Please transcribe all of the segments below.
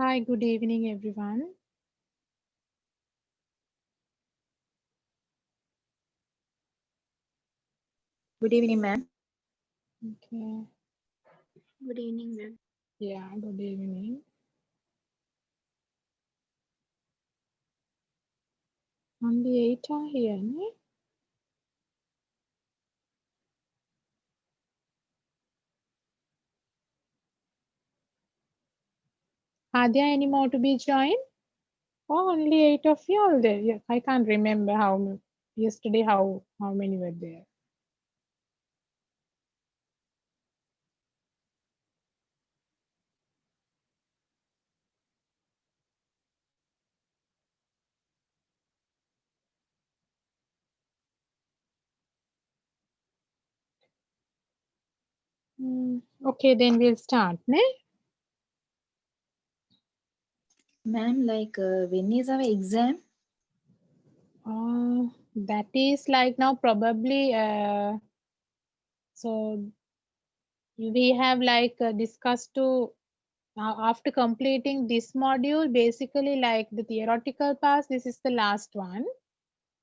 Hi, good evening, everyone. Good evening, ma'am. Okay. Good evening, ma'am. Yeah, good evening. Only 8 are here, ne? Are there any more to be joined? Oh, only 8 of you all there. Yeah, I can't remember yesterday how many were there. Okay, then we'll start, ne? Ma'am, when is our exam? That is like now probably so we have like discussed to after completing this module, basically like the theoretical part, this is the last one.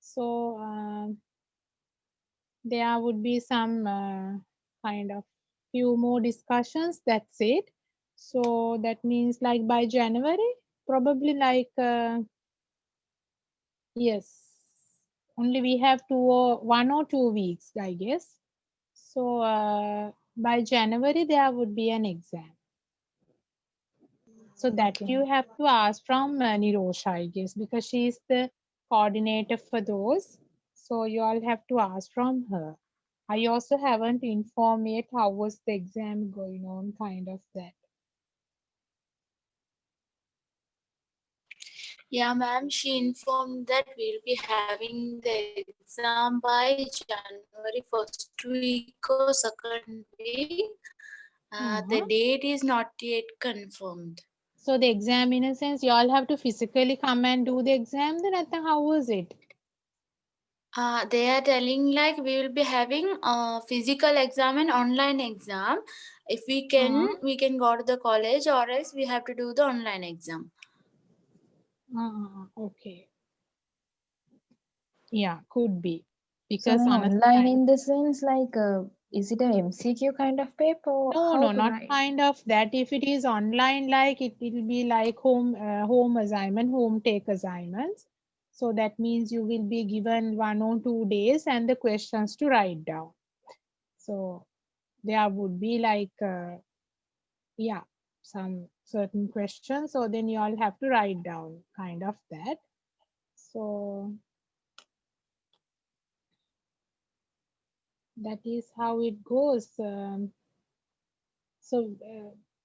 So there would be some kind of few more discussions. That's it. So that means like by January, probably like yes, only we have 1 or 2 weeks, I guess. So by January there would be an exam. So that Okay. you have to ask from Nirosha, I guess, because she is the coordinator for those. So you all have to ask from her. I also haven't informed yet how was the exam going on, kind of that. Yeah, ma'am. She informed that we'll be having the exam by January first week or second week. The Uh-huh. date is not yet confirmed. So the exam, in a sense, you all have to physically come and do the exam. Then I think how was it? They are telling like we will be having a physical exam and online exam. If Uh-huh. we can go to the college, or else we have to do the online exam. Okay. Yeah, could be. So Because ma'am, honestly, online in the sense like, is it a MCQ kind of paper or no, how no, to not write? kind of that. If it is online, like it will be like home assignment, home take assignments. So that means you will be given 1 or 2 days and the questions to write down. So there would be like yeah, some certain questions. So then you all have to write down kind of that. So that is how it goes. So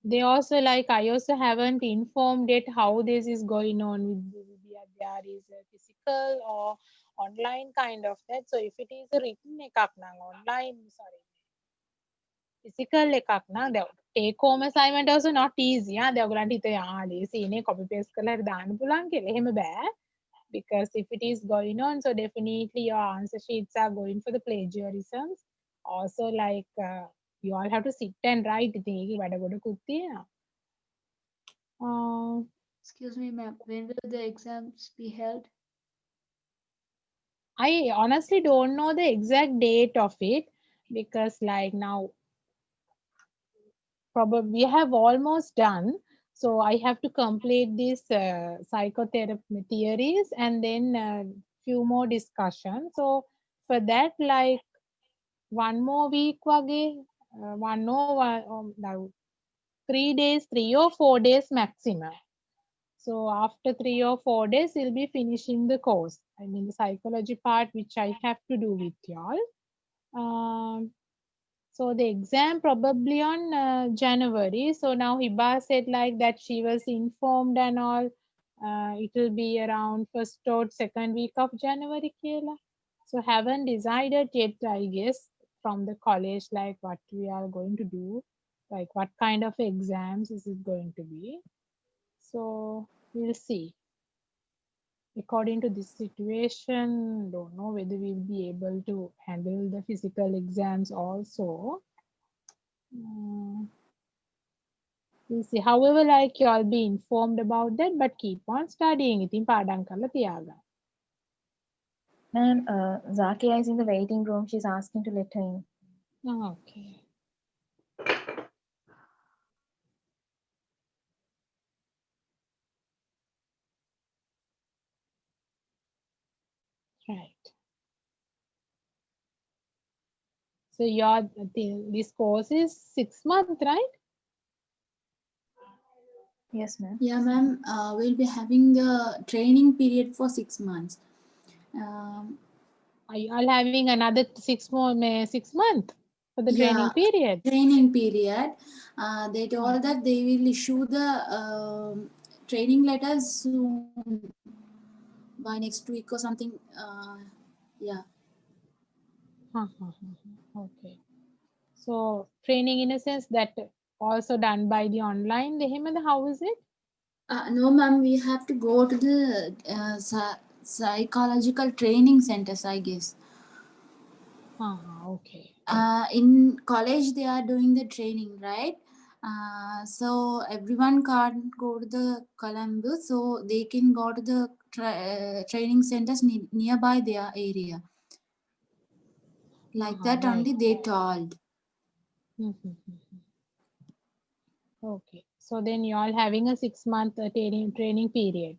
they also like I also haven't informed yet how this is going on with there is a physical or online kind of that. So if it is a written එකක් නම් online sorry physical එකක් නම් take home assignment also not easy. they ඔයගලන්ට හිතේ ලේසියිනේ copy paste කරලා හරි දාන්න පුළුවන් කියලා. එහෙම බෑ. Because if it is going on, so definitely your answer sheets are going for the plagiarisms. Also, like you all have to sit and write. ඉතින් ඒකේ වැඩ ගොඩකුත් තියෙනවා. Excuse me, ma'am. When will the exams be held? I honestly don't know the exact date of it because, like, now probably we have almost done. So I have to complete these psychotherapy theories and then few more discussions. So for that, like 1 more week wage, 3 days, 3 or 4 days maximum. So after 3 or 4 days, we'll be finishing the course. I mean the psychology part, which I have to do with y'all. So the exam probably on January. So now Hiba said like that she was informed and all. It will be around first or second week of January, Kayla. So haven't decided yet, I guess, from the college like what we are going to do, like what kind of exams is it going to be. So we'll see. According to this situation, don't know whether we'll be able to handle the physical exams also. We'll see. However, like you all be informed about that, but keep on studying. ඉතින් පාඩම් කරලා තියාගන්න. Ma'am, Zakia is in the waiting room. She's asking to let her in. Okay. Right. So your this course is 6 months, right? Yes, ma'am. Yeah, ma'am. We'll be having the training period for 6 months. Are you all having another 6 months for the training Yeah, period? training period. They told that they will issue the training letters soon by next week or something. Yeah. Okay. So training in a sense that also done by the online. How is it? No, ma'am. We have to go to the psychological training centers, I guess. Okay. In college they are doing the training, right? So everyone can't go to the Colombo, so they can go to the training centers nearby their area. Like Uh-huh, that right. only they told. Okay. So then you all having a 6-month training period.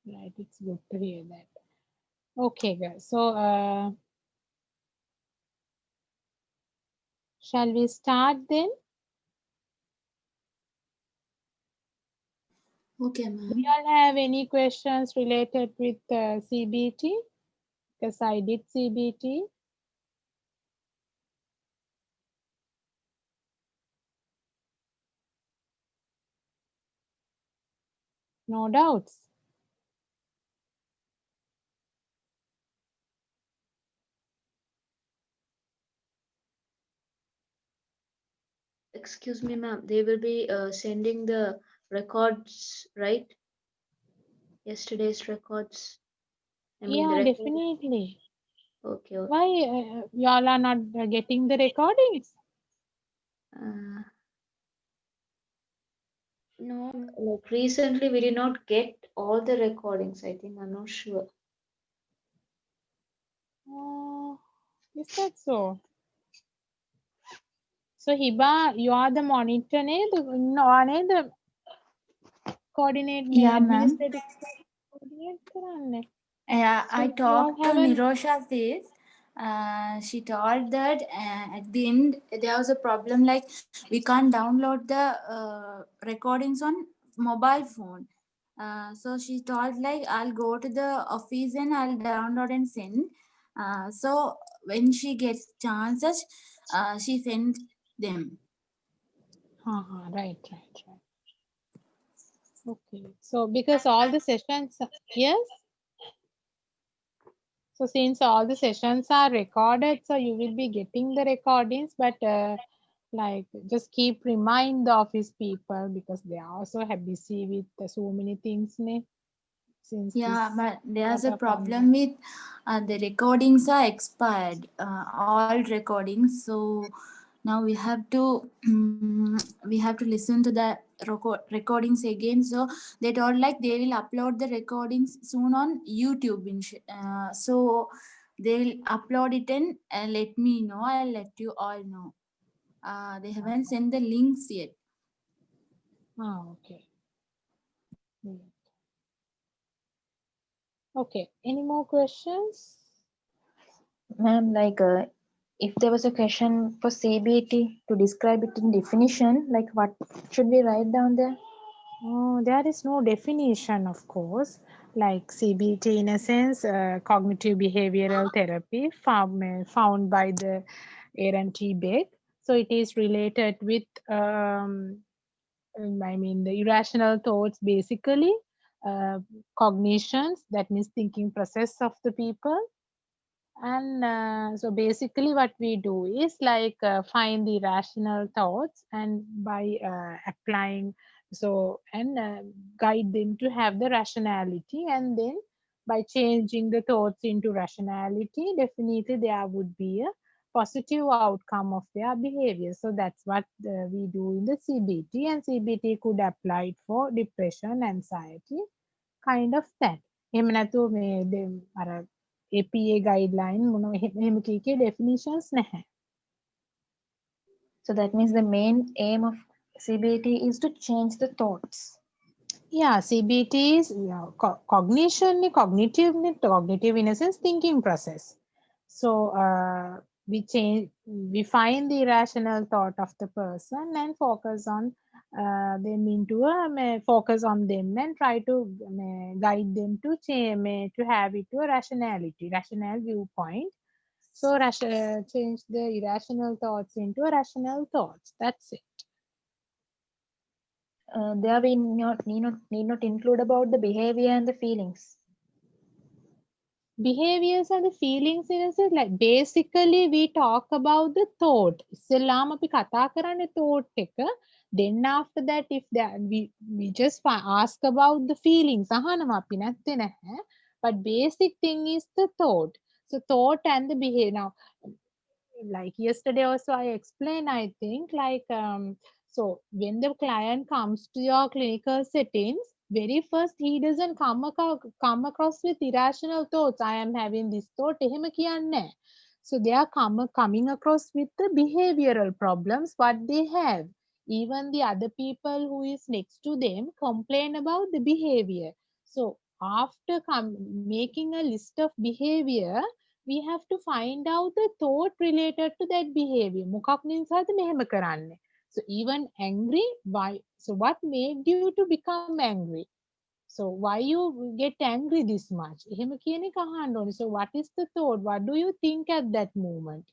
Right. It's good to hear that. Okay, guys. So shall we start then? Okay, Do ma'am. you all have any questions related with CBT? Because I did CBT. No doubts. Excuse me, ma'am. They will be sending the records, right? Yesterday's records. I mean the Yeah, record. definitely. Okay, okay. Why y'all are not getting the recordings? Uh, no, like recently we did not get all the recordings. I think I'm not sure. Is that so? So Hiba, you are the monitor, the coordinate, Yeah, ma'am. administrative coordinate කරන්නේ. Yeah, So I you all talked to haven't. Nirosha this. She told that at the end there was a problem, like we can't download the recordings on mobile phone. So she told like I'll go to the office and I'll download and send. So when she gets chances, she sends them. Right. Okay. So because all the sessions, yes. So since all the sessions are recorded, so you will be getting the recordings, but like just keep remind the office people because they are also busy with so many things, ne? Since this Yeah, but there's lot a of problem with the recordings are expired, all recordings. So now we have to listen to the recordings again. So they told like they will upload the recordings soon on YouTube. So they'll upload it and let me know. I'll let you all know. They haven't sent the links yet. Okay. Okay. Any more questions? Ma'am, like if there was a question for CBT to describe it in definition, like what should we write down there? Oh, there is no definition, of course. Like CBT, in a sense, cognitive behavioral therapy found by the Aaron T. Beck. So it is related with, the irrational thoughts, basically, cognitions, that means thinking process of the people. And so basically what we do is like find the rational thoughts and by applying and guide them to have the rationality, and then by changing the thoughts into rationality, definitely there would be a positive outcome of their behavior. So that's what we do in the CBT, and CBT could apply it for depression, anxiety, kind of that. එහෙම නැතුව අර APA guideline මොනව එහෙම කීකේ definitions නැහැ. So that means the main aim of CBT is to change the thoughts. Yeah, CBT is cognition, cognitive in a sense thinking process. So we find the irrational thought of the person and focus on focus on them and try to guide them to change to have it to a rational viewpoint. So change the irrational thoughts into rational thoughts. That's it. There we need not include about the behavior and the feelings. Behaviors and the feelings in a sense, like basically we talk about the thought. ඉස්සෙල්ලාම අපි කතා කරන්නේ thought එක. Then after that, if that we just ask about the feelings. අහනවා අපි නැත්තේ නැහැ. But basic thing is the thought. So thought and the behavior. Now, like yesterday also I explained, I think, like so when the client comes to your clinical settings, very first he doesn't come across with irrational thoughts. I am having this thought. එහෙම කියන්නේ නැහැ. So they are coming across with the behavioral problems what they have. Even the other people who is next to them complain about the behavior. So after making a list of behavior, we have to find out the thought related to that behavior. මොකක් නිසාද මෙහෙම කරන්නේ? So even angry, why? So what made you to become angry? So why you get angry this much? එහෙම කියන එක අහන්න ඕනේ. So what is the thought? What do you think at that moment?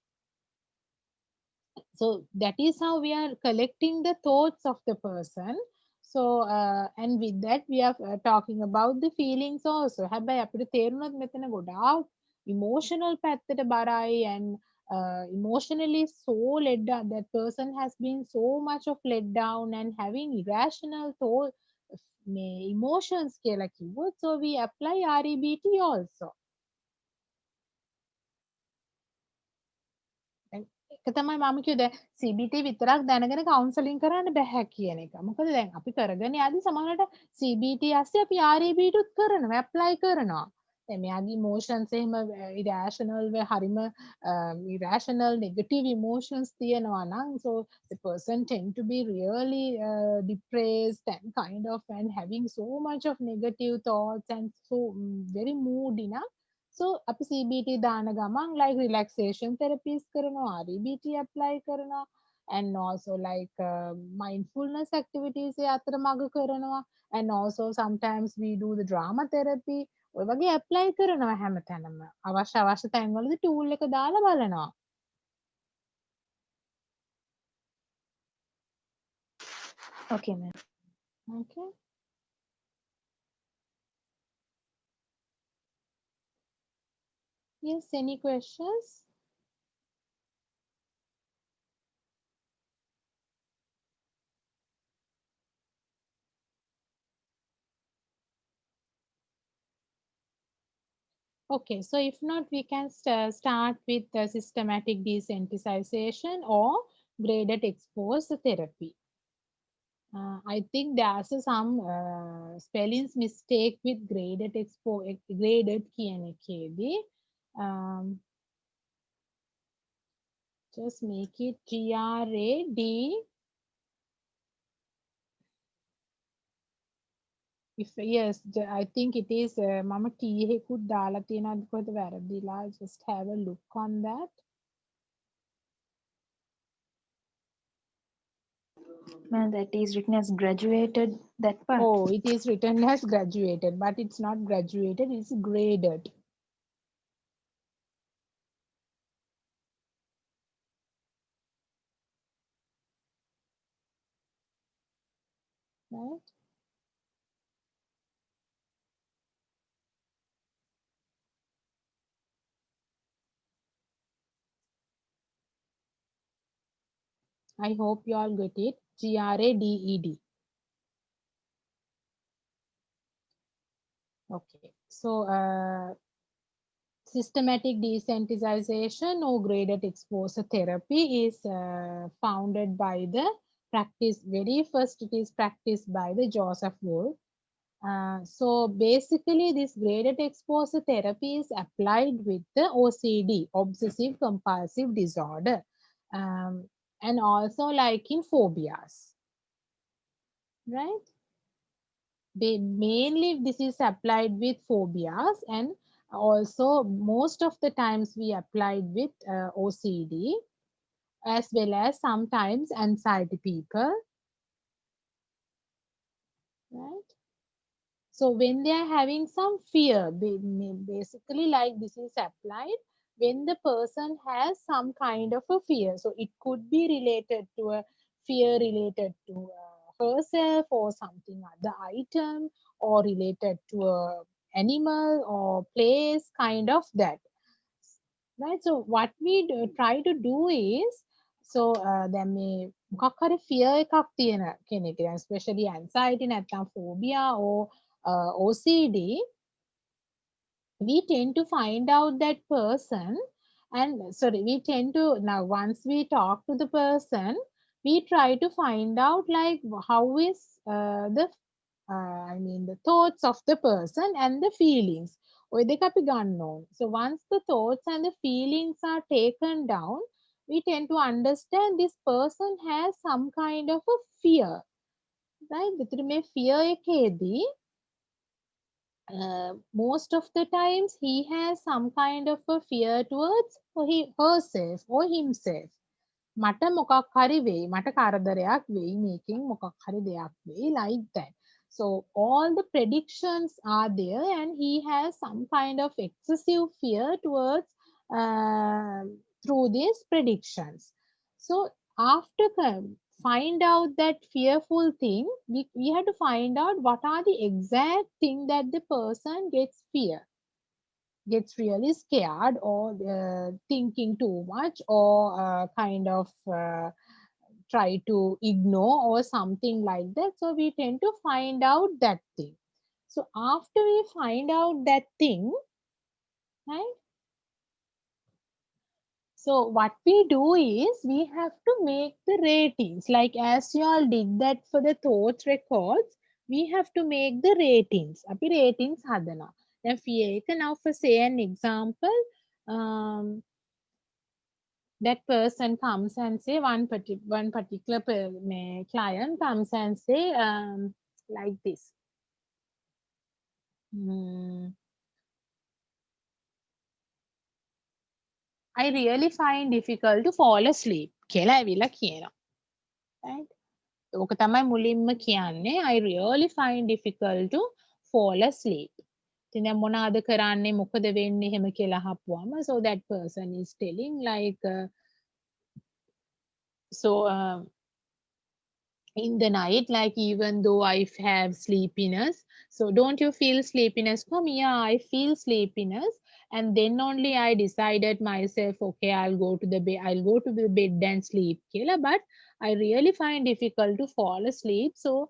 So that is how we are collecting the thoughts of the person. So and with that we are talking about the feelings also. හැබැයි අපිට තේරුණොත් මෙතන ගොඩාක් emotional පැත්තට බරයි and emotionally so let down. That person has been so much of let down and having irrational thought emotions කියලා කිව්වොත්. So we apply REBT also. ඒක තමයි මම කිව්වේ CBT විතරක් දැනගෙන කවුන්සලින් කරන්න බෑ කියන එක. මොකද දැන් අපි කරගෙන යද්දි සමහරවිට CBT ඇස්සේ අපි REBT උත් කරනවා, ඇප්ලයි කරනවා. දැන් මෙයාගේ ඉමෝෂන්ස් එහෙම irrational හරිම irrational negative emotions තියෙනවා නම් so the person tend to be really depressed and kind of and having so much of negative thoughts and so very moody na. So අපි CBT දාන ගමන් like relaxation therapies කරනවා, REBT apply කරනවා and also like mindfulness activities ඒ අතරමඟ කරනවා and also sometimes we do the drama therapy ඔය වගේ apply කරනවා හැමතැනම අවශ්‍ය අවශ්‍ය තැන්වලදී tool එක දාලා බලනවා. Okay, ma'am. Okay. Yes, any questions? Okay, so if not, we can start with the systematic desensitization or graded exposure therapy. I think there's some spellings mistake with graded graded කියන එකේදී. Just make it GRAD. If yes, I think it is මම T එකකුත් දාලා තියෙනවද කොහෙද වැරදිලා. Just have a look on that. Ma'am, that is written as graduated, that part. Oh, it is written as graduated, but it's not graduated, it's graded. Right? I hope you all get it. GRADED. Okay. So, systematic desensitization or graded exposure therapy is founded by the practice. Very first, it is practiced by the Joseph Wolf. So basically, this graded exposure therapy is applied with the OCD, obsessive compulsive disorder, and also like in phobias, right? Mainly this is applied with phobias and also most of the times we applied with OCD as well as sometimes anxiety people, right? So when they are having some fear, basically like this is applied when the person has some kind of a fear. So it could be related to a fear related to herself or something other item or related to a animal or place, kind of that. Right? So what we try to do is, so දැන් මේ මොකක් හරි fear එකක් තියෙන කෙනෙක්, especially anxiety නැත්නම් phobia or OCD, we tend to find out that person and sorry, we tend to now once we talk to the person, we try to find out like how is the I mean the thoughts of the person and the feelings. ඔය දෙක අපි ගන්න ඕන. So once the thoughts and the feelings are taken down, we tend to understand this person has some kind of a fear. Right? එතකොට මේ fear එකේදී most of the times he has some kind of a fear towards herself or himself. මට මොකක් හරි වෙයි, මට කරදරයක් වෙයි, මේකෙන් මොකක් හරි දෙයක් වෙයි, like that. So all the predictions are there and he has some kind of excessive fear towards through these predictions. So after find out that fearful thing, we have to find out what are the exact thing that the person gets really scared or thinking too much or kind of try to ignore or something like that. So we tend to find out that thing. So after we find out that thing, right? So what we do is we have to make the ratings. Like as you all did that for the thoughts records, we have to make the ratings. අපි ratings හදනවා. දැන් fear එක now for say an example, that person comes and say one particular client comes and say like this. I really find difficult to fall asleep. කියලා ඇවිල්ලා කියනවා. Right? ඕක තමයි මුලින්ම කියන්නේ. I really find difficult to fall asleep. ඉතින් දැන් මොනවාද කරන්නේ මොකද වෙන්නේ එහෙම කියලා අහපුවම so that person is telling like in the night, like even though I have sleepiness, so don't you feel sleepiness? Come, yeah, I feel sleepiness, and then only I decided myself, okay, I'll go to the bed and sleep. But I really find difficult to fall asleep. So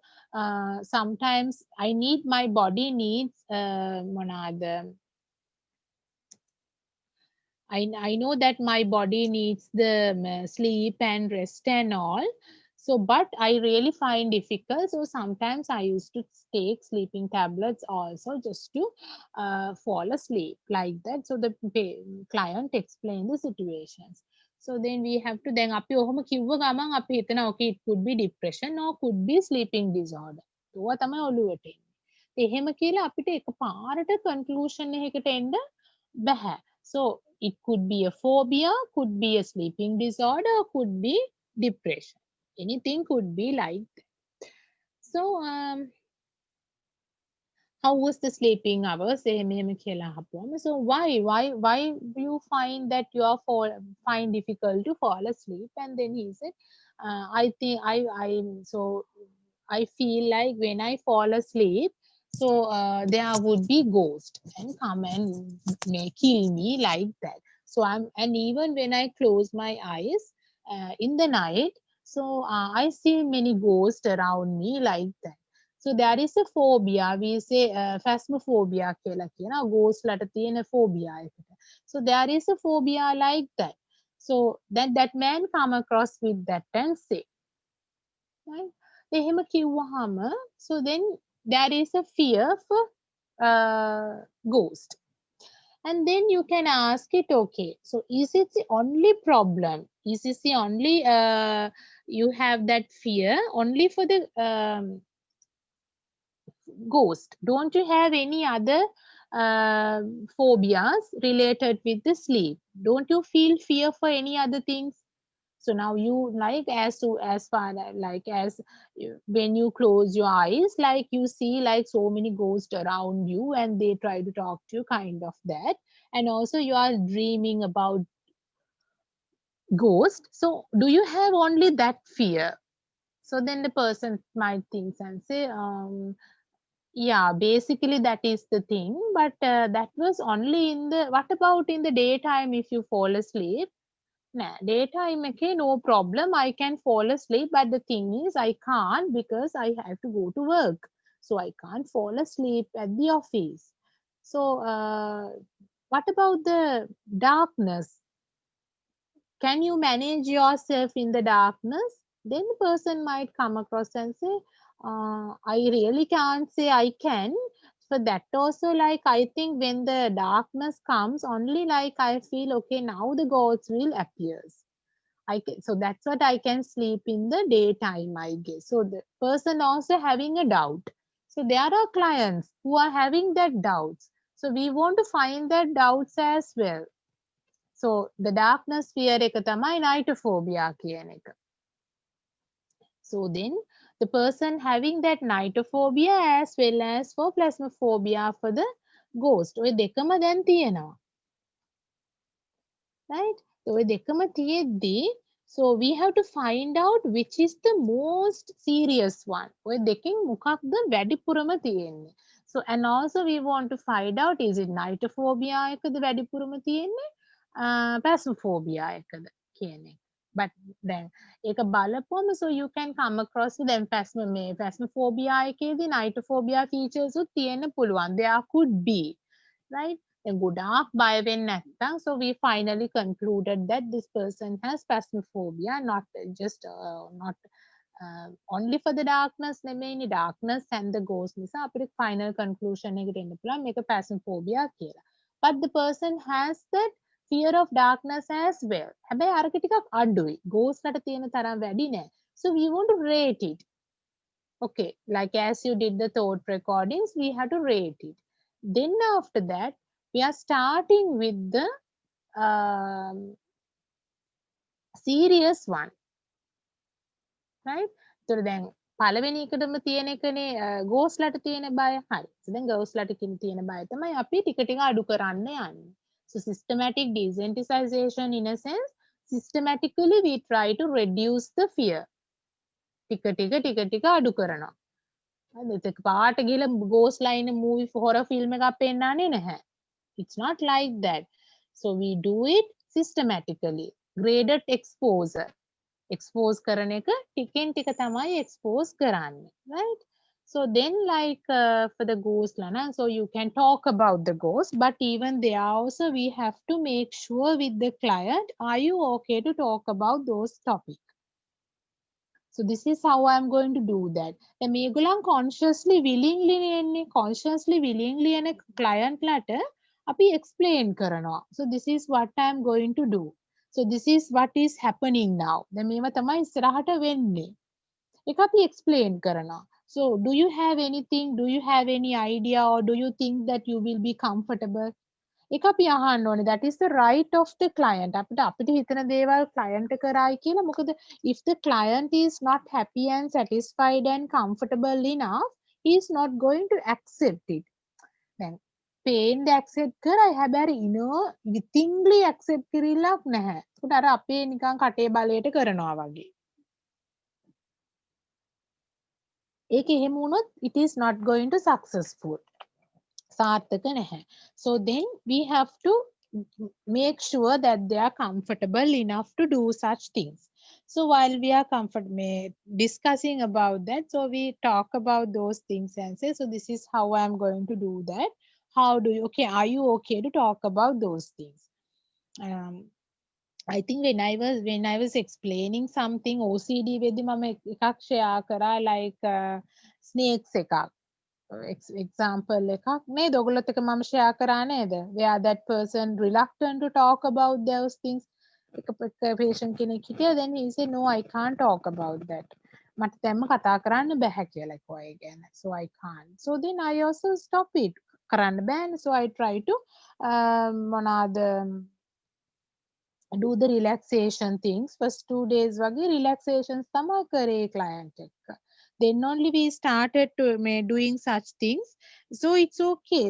sometimes my body needs I know that my body needs the sleep and rest and all. So, but I really find difficult. So sometimes I used to take sleeping tablets also just to fall asleep like that. So the client explained the situations. So then we have to then අපි ඔහොම කිව්ව ගමන් අපි හිතනවා okay it could be depression or could be sleeping disorder. ඒවා තමයි ඔළුවට එන්නේ. එහෙම කියලා අපිට එකපාරට conclusion එකකට එන්න බෑ. So it could be a phobia, could be a sleeping disorder, could be depression. Anything could be like that. So how was the sleeping hours? So why you find that you are find difficult to fall asleep? And then he said, I think I feel like when I fall asleep, so there would be ghosts and come and may kill me like that. So and even when I close my eyes in the night, so I see many ghosts around me like that. So there is a phobia. We say phasmophobia කියලා කියනවා. Ghost ලට තියෙන phobia එකට. So there is a phobia like that. So that man come across with that and say, right? එහෙම කිව්වහම so then there is a fear for ghost. And then you can ask it, okay, so is it the only problem? Is this the only you have that fear only for the ghost? Don't you have any other phobias related with the sleep? Don't you feel fear for any other things? So now you like as far like as when you close your eyes, like you see like so many ghosts around you and they try to talk to you, kind of that. And also you are dreaming about ghost. So do you have only that fear? So then the person might think and say, yeah, basically that is the thing, but that was only in the, what about in the daytime if you fall asleep? Nah, daytime, okay, no problem, I can fall asleep, but the thing is I can't because I have to go to work, so I can't fall asleep at the office. So what about the darkness? Can you manage yourself in the darkness? Then the person might come across and say, I really can't say I can. For that also, like I think when the darkness comes, only like I feel okay, now the ghosts will appear. I can, so that's what I can sleep in the daytime, I guess. So the person also having a doubt. So there are clients who are having that doubts. So we want to find that doubts as well. So the darkness fear එක තමයි nightophobia කියන එක. So then the person having that nightophobia as well as for plasmophobia for the ghost. ඔය දෙකම දැන් තියෙනවා. Right? So ඔය දෙකම තියෙද්දී so we have to find out which is the most serious one. ඔය දෙකෙන් මොකක්ද වැඩිපුරම තියෙන්නේ. So and also we want to find out is it nightophobia එකද වැඩිපුරම තියෙන්නේ phasmophobia එකද කියන එක. But then ඒක බලපුවම so you can come across them phasmophobia එකේදී nightophobia features උත් තියෙන්න පුළුවන්. There could be, right? ගොඩාක් බය වෙන්නේ නැත්තම් so we finally concluded that this person has phasmophobia, not just not only for the darkness නෙමෙයිනේ, darkness and the ghost නිසා අපිට final conclusion එකට එන්න පුළුවන් මේක phasmophobia කියලා. But the person has that fear of darkness as well. හැබැයි අරක ටිකක් අඩුයි. ghost ලට තියෙන තරම් වැඩි නෑ. So we want to rate it. Okay, like as you did the thought recordings, we have to rate it. Then after that, we are starting with the serious one, right? So then පළවෙනි එකටම තියෙන එකනේ ghost ලට තියෙන බය. හරි. So then ghost ලට තියෙන බය තමයි අපි ටික ටික අඩු කරන්න යන්නේ. So systematic desensitization in a sense, systematically we try to reduce the fear. ටික ටික අඩු කරනවා. හරිද? පාට ගිහලා ghost line movie horror film එකක් පෙන්නන්නේ නැහැ. It's not like that. So we do it systematically. Graded exposure. Expose කරන එක ටිකෙන් ටික තමයි expose කරන්නේ. Right? So then like for the ghost lana, so you can talk about the ghost, but even there also we have to make sure with the client, are you okay to talk about those topics? So this is how I'm going to do that. The මේගොල්ලන් consciously willingly එන client ලට අපි explain කරනවා. So this is what I'm going to do. So this is what is happening now. දැන් මේව තමයි ඉස්සරහට වෙන්නේ. ඒක අපි explain කරනවා. So do you have anything, do you have any idea, or do you think that you will be comfortable? ඒක අපි අහන්න ඕනේ. That is the right of the client. අපිට හිතන දේවල් client කරායි කියලා. මොකද if the client is not happy and satisfied and comfortable enough, he is not going to accept it. දැන් pain accept කරයි හැබැයි wittingly accept කිරිල්ලක් නැහැ. ඒකට අර අපේ නිකන් කටේ බලයට කරනවා වගේ. ඒක එහෙම වුණොත් it is not going to successful. සාර්ථක නැහැ. So then we have to make sure that they are comfortable enough to do such things. So while we are discussing about that, so we talk about those things and say, so this is how I'm going to do that. How do you, okay, are you okay to talk about those things? I think when I was explaining something OCD වෙද්දි මම එකක් share කරා like snakes එකක්. Example එකක් නේද ඔයගොල්ලොත් එක මම share කරා නේද? Where that person reluctant to talk about those things. එක patient කෙනෙක් හිටියා, then he said no, I can't talk about that. මට දැන්ම කතා කරන්න බෑ කියලා කිව්වා ඒ ගැන. So I can't. So then I also stop it. කරන්න බෑනේ. So I try to මොනවාද do the relaxation things. First 2 days වගේ relaxations තමයි කරේ client එක්ක. Then only we started to doing such things. So it's okay.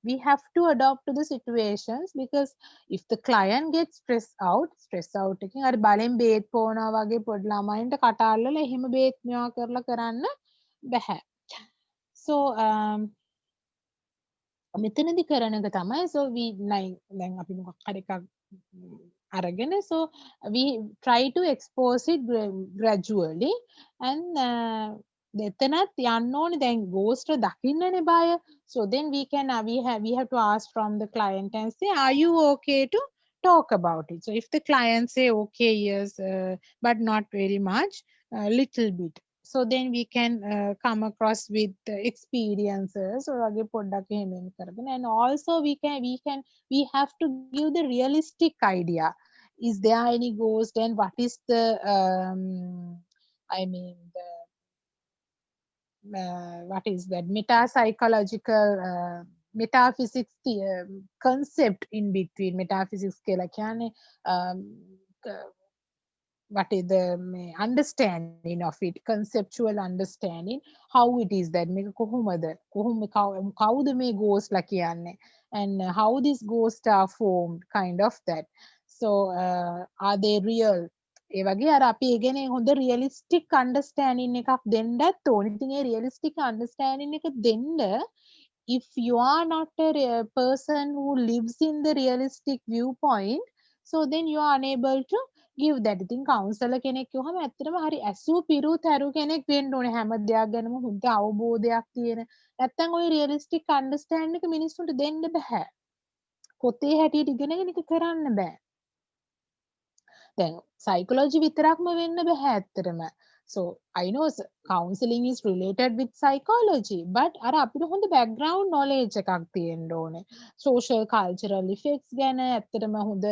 We have to adopt to the situations, because if the client gets stressed out එකෙන් අර බලෙන් බේත් පොවනවා වගේ පොඩි ළමයින්ට කට අල්ලලා එහෙම බේත් මෙයා කරලා කරන්න බෑ. So මෙතනදී කරන එක තමයි so we දැන් අපි මොකක් හරි එකක් අරගෙන so we try to expose it gradually and එතනත් යන්න ඕනේ දැන් ghost දකින්නනේ බය. So then we have to ask from the client and say, are you okay to talk about it? So if the client say okay, yes, but not very much, little bit, so then we can come across with experiences or age පොඩ්ඩක් එහෙම කරගෙන, and also we have to give the realistic idea. Is there any ghost, and what is the I mean the what is that meta psychological metaphysics concept in between metaphysics කියලා කියන්නේ what is the understanding of it, conceptual understanding, how it is that මේක කොහොමද කවුද මේ ghost ලා කියන්නේ, and how these ghosts are formed, kind of that. So are they real? ඒ වගේ අර අපි ඒ ගැන හොඳ realistic understanding එකක් දෙන්නත් ඕනේ. ඉතින් ඒ realistic understanding එක දෙන්න, if you are not a person who lives in the realistic viewpoint, so then you are unable to give that. ඉතින් counselor කෙනෙක් කිව්වම ඇත්තටම හරි ඇසු පිරු තරු කෙනෙක් වෙන්න ඕනේ, හැම දෙයක් ගැනම හොඳ අවබෝධයක් තියෙන. නැත්තම් ওই realistic understanding එක මිනිස්සුන්ට දෙන්න බෑ. පොතේ හැටියට ඉගෙනගෙන ඒක කරන්න බෑ. දැන් psychology විතරක්ම වෙන්න බෑ ඇත්තටම. So I know counseling is related with psychology, but අර අපිට හොඳ background knowledge එකක් තියෙන්න ඕනේ. Social cultural effects ගැන ඇත්තටම හොඳ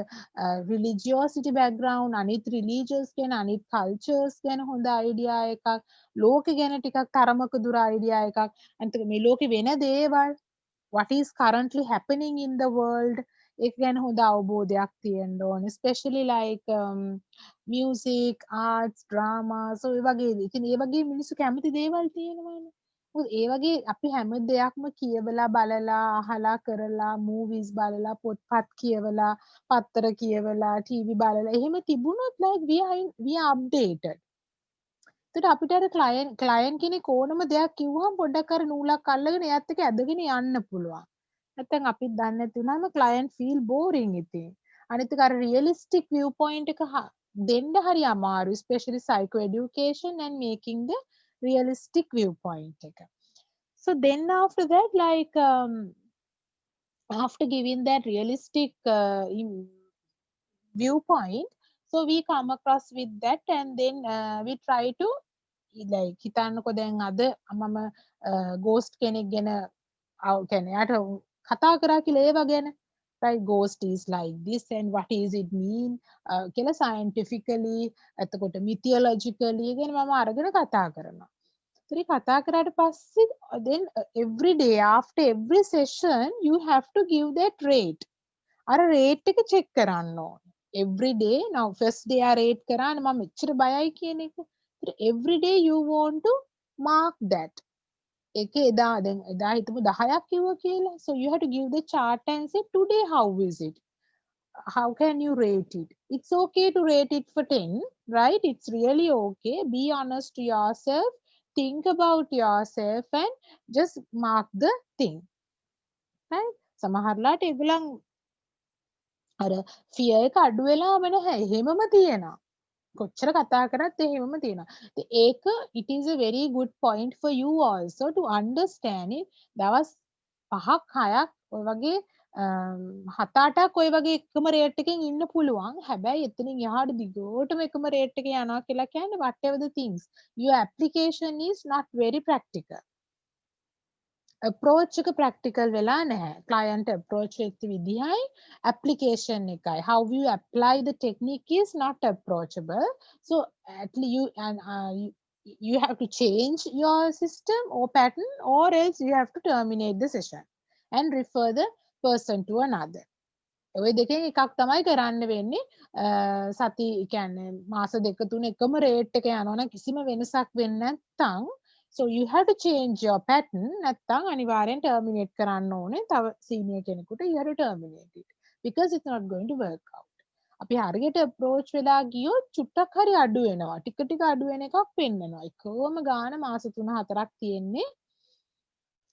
religiosity background, අනිත් religious ගැන, අනිත් cultures ගැන හොඳ idea එකක්, ලෝකෙ ගැන ටිකක් තරමක දුර idea එකක්, අනිත් මේ ලෝකෙ වෙන දේවල්, what is currently happening in the world, ඒක ගැන හොඳ අවබෝධයක් තියෙන්න ඕනේ, especially like music, arts, drama, so ඒ වගේ. ඉතින් ඒ වගේ මිනිස්සු කැමති දේවල් තියෙනවානේ. මොකද ඒ වගේ අපි හැම දෙයක්ම කියවලා බලලා අහලා කරලා movies බලලා පොත්පත් කියවලා පත්තර කියවලා TV බලලා එහෙම තිබුණොත් like we are updated. ඒකට අපිට අර client කෙනෙක් ඕනම දෙයක් කිව්වහම පොඩ්ඩක් අර නූලක් අල්ලගෙන එයාත් එක්ක ඇදගෙන යන්න පුළුවන්. නැත්නම් අපිත් දන්නේ නැති වුණාම client feel boring ඉතින්. අනිත් එක අර realistic viewpoint එක දෙන්න හරි අමාරු, especially psycho education and making the realistic viewpoint එක. So then after that, like after giving that realistic viewpoint, so we come across with that, and then we try to like හිතන්නකො දැන් අද මම ghost කෙනෙක් ගැන කියන්නේ යාට කතා කරා කියලා ඒව ගැන, right? Ghost is like this and what is it mean කියලා scientifically, එතකොට mythologically ගැන මම අරගෙන කතා කරනවා. ඉතින් කතා කරාට පස්සේ then every day after every session you have to give that rate. අර rate එක check කරන්න ඕනේ. Every day, now first day ආ rate කරානේ මම මෙච්චර බයයි කියන එක. Every day you want to mark that. එක එදා දැන් එදා හිතමු 10ක් කිව්වා කියලා. So you have to give the chart and say today how is it? How can you rate it? It's okay to rate it for 10, right? It's really okay. Be honest to yourself. Think about yourself and just mark the thing. Right? සමහරලාට ඒගොල්ලන් අර fear එක අඩු වෙලාම නැහැ. එහෙමම තියෙනවා. කොච්චර කතා කරත් එහෙමම තියෙනවා. ඒක it is a very good point for you also to understand it. දවස් 5ක් 6ක් ඔය වගේ 7-8ක් ඔය වගේ එකම රේට් එකකින් ඉන්න පුළුවන්. හැබැයි එතනින් එහාට දිගටම එකම රේට් එකේ යනවා කියලා කියන්නේ whatever the things, your application is not very practical. approach එක practical වෙලා නැහැ. client approach වෙච්ච විදිහයි application එකයි. how you apply the technique is not approachable. So at least you have to change your system or pattern, or else you have to terminate the session and refer the person to another. ඔය දෙකෙන් එකක් තමයි කරන්න වෙන්නේ. සති කියන්නේ මාස දෙක තුන එකම රේට් එක යනවනම් කිසිම වෙනසක් වෙන්නේ නැත්නම්, so you have to change your pattern. නැත්නම් අනිවාර්යෙන් terminate කරන්න ඕනේ. තව senior කෙනෙකුට you have to terminate it because it's not going to work out. අපි හරියට approach වෙලා ගියොත් චුට්ටක් හරි අඩු වෙනවා. ටික ටික අඩු වෙන එකක් පෙන්නනවා. එකවම ගාන මාස 3-4ක් තියෙන්නේ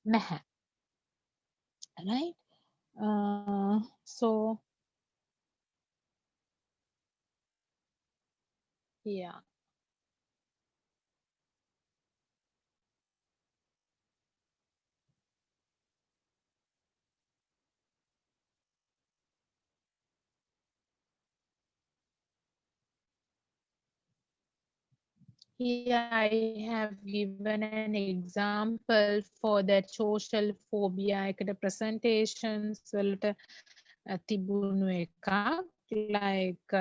නැහැ. Right? So yeah. Here I have given an example for that social phobia එකට presentations වලට තිබුණු එකක් like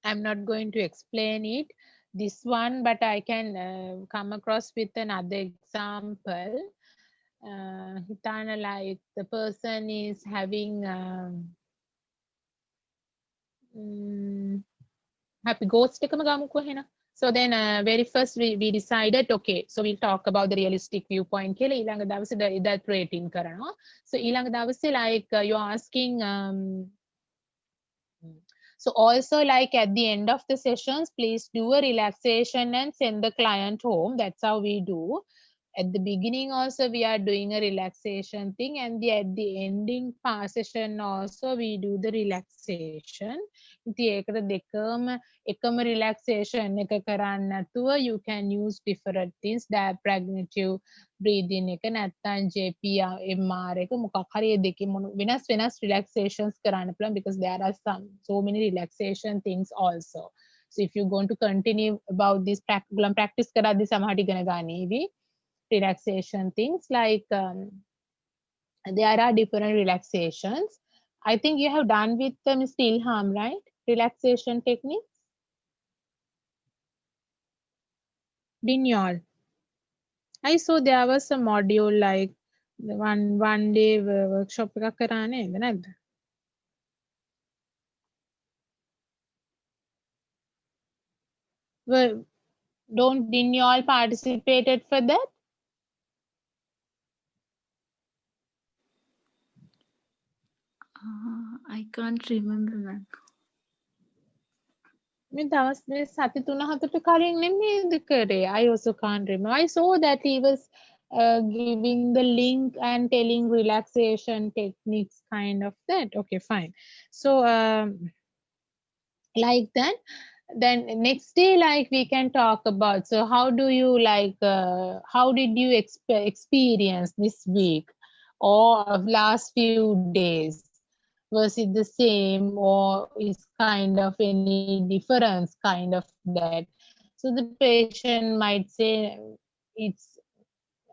I'm not going to explain it this one, but I can come across with another example. Hitana, like the person is having happy ghost එකම ගමුකෝ එහෙනම්. So then very first we decided, okay, so we'll talk about the realistic viewpoint කියලා ඊළඟ දවසේ that rating කරනවා. So ඊළඟ දවසේ like you're asking so also like at the end of the sessions, please do a relaxation and send the client home. That's how we do. At the beginning also we are doing a relaxation thing, and at the ending session also we do the relaxation. ඉතින් ඒකට දෙකම එකම relaxation එක කරන්න නැතුව you can use different things, diaphragmatic breathing එක නැත්නම් JPMR එක මොකක් හරි ඒ දෙකේ වෙනස් relaxations කරන්න පුළුවන්, because there are so many relaxation things also. So if you're going to continue about this practice කරද්දී සමහරට ඉගෙන ගන්නේවි relaxation things like there are different relaxations. I think you have done with Mr. Ilham, right? Relaxation techniques. Didn't you all? I saw there was a module like one day workshop එකක් කරා නේද නැද්ද? Well, didn't you all participated for that? I can't remember, ma'am. මේ දවස් මේ සති 3-4ට කලින් නෙමෙයිද කරේ? I also can't remember. I saw that he was giving the link and telling relaxation techniques kind of that. Okay, fine. So like that, then next day like we can talk about, so how do you like how did you experience this week or last few days? Was it the same or is kind of any difference kind of that? So the patient might say it's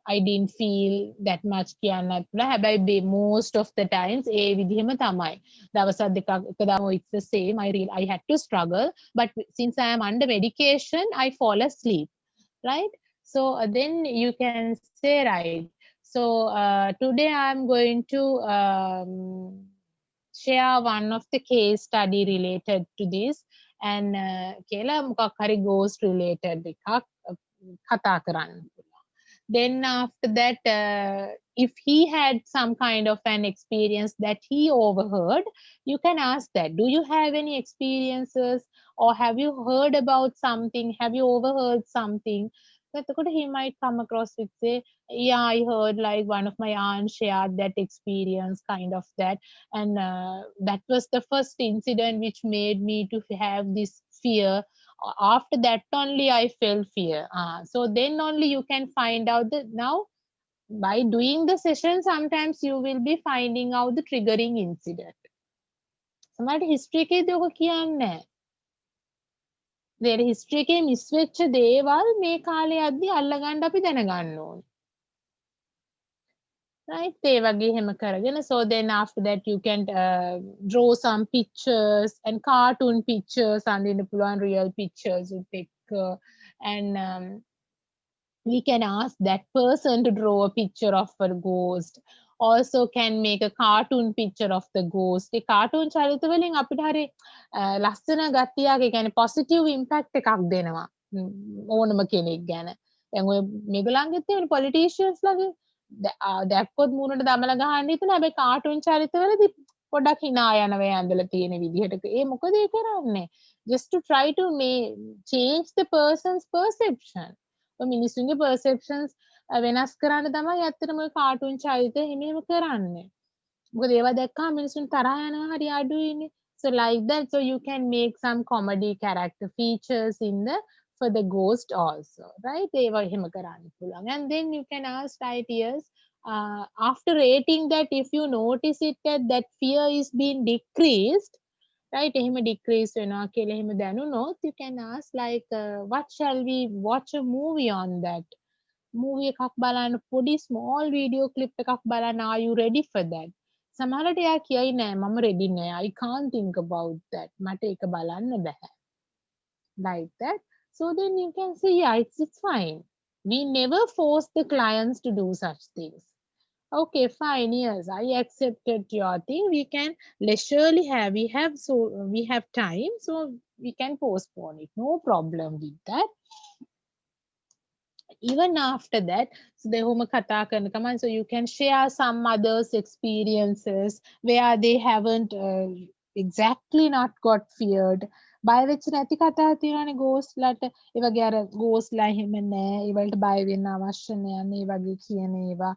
I didn't feel that much කියන්නත් පුළුවන්. හැබැයි most of the times ඒ විදිහම තමයි. දවස් දෙකක් එකදාම it's the same. I had to struggle, but since I am under medication I fall asleep, right? So then you can say, right, so today I'm going to share one of the case study related to this, and කියලා මොකක් හරි ghost related එකක් කතා කරන්න. Then after that if he had some kind of an experience that he overheard, you can ask that, do you have any experiences or have you heard about something, have you overheard something? But he might come across with say, yeah, I heard like one of my aunts shared that experience kind of that, and that was the first incident which made me to have this fear. After that only I felt fear. So then only you can find out that now by doing the session sometimes you will be finding out the triggering incident. සමහරට history එකේදී ඔක කියන්නේ නැහැ. history එකේ miss වෙච්ච දේවල් මේ කාලේ යද්දි අල්ලගන්න අපි දැනගන්න ඕනේ. Right? ඒ වගේ එහෙම කරගෙන, so then after that you can draw some pictures and cartoon pictures අඳින්න පුළුවන්, real pictures with එක, and we can ask that person to draw a picture of a ghost. Also can make a cartoon picture of the ghost. A cartoon චරිත වලින් අපිට හරි ලස්සන ගතියක්, ඒ කියන්නේ positive impact එකක් දෙනවා ඕනම කෙනෙක් ගැන. දැන් ඔය මේගොල්ලන්ගෙත් තියෙන politicians ලගේ දැක්කොත් මූණට දමලා ගහන්න හිතන, හැබැයි cartoon චරිතවලදී පොඩ්ඩක් hina යනවා ඇඳලා තියෙන විදිහට. ඒ මොකද ඒ කරන්නේ? Just to try to change the person's perception. මිනිස්සුන්ගේ perceptions වෙනස් කරන්න තමයි ඇත්තටම ඔය cartoon චරිත එහෙම කරන්නේ. මොකද ඒවා දැක්කම මිනිස්සුන් තරහ යනවා හරි අඩුයිනේ. So like that, so you can make some comedy character features in the for the ghost also, right? ඒවා එහෙම කරන්න පුළුවන්. And then you can ask ideas after rating that, if you notice it that fear is being decreased, right? එහෙම decrease වෙනවා කියලා එහෙම දැනුනොත් you can ask like what shall we watch a movie on that movie එකක් බලන්න පොඩි small video clip එකක් බලන්න are you ready for that සමහරවිට එයා කියයි නෑ මම ready නෑ I can't think about that මට ඒක බලන්න බෑ like that so then you can say yeah it's fine we never force the clients to do such things okay fine yes I accepted your thing we can leisurely have we have time so we can postpone it no problem with that even after that so the home kata karana kaman so you can share some others experiences where they haven't exactly not got feared බය වෙච්ච නැති කතා තියෙනවානේ ghost ලට ඒ වගේ අර ghost ලා එහෙම නෑ ඒ වලට බය වෙන්න අවශ්‍ය නෑ අන්න ඒ වගේ කියන ඒවා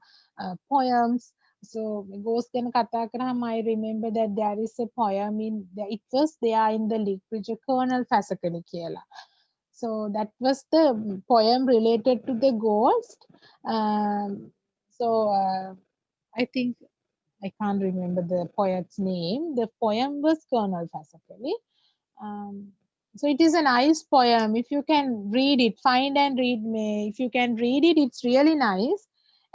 poems so ghost ගැන කතා කරාම I remember that there is a poem in it was there in the literature Colonel Fasakali කියලා so that was the poem related to the ghost. So I think I can't remember the poet's name. The poem was Colonel Fasakali. So it is a nice poem. If you can read it, find and read me. If you can read it, it's really nice.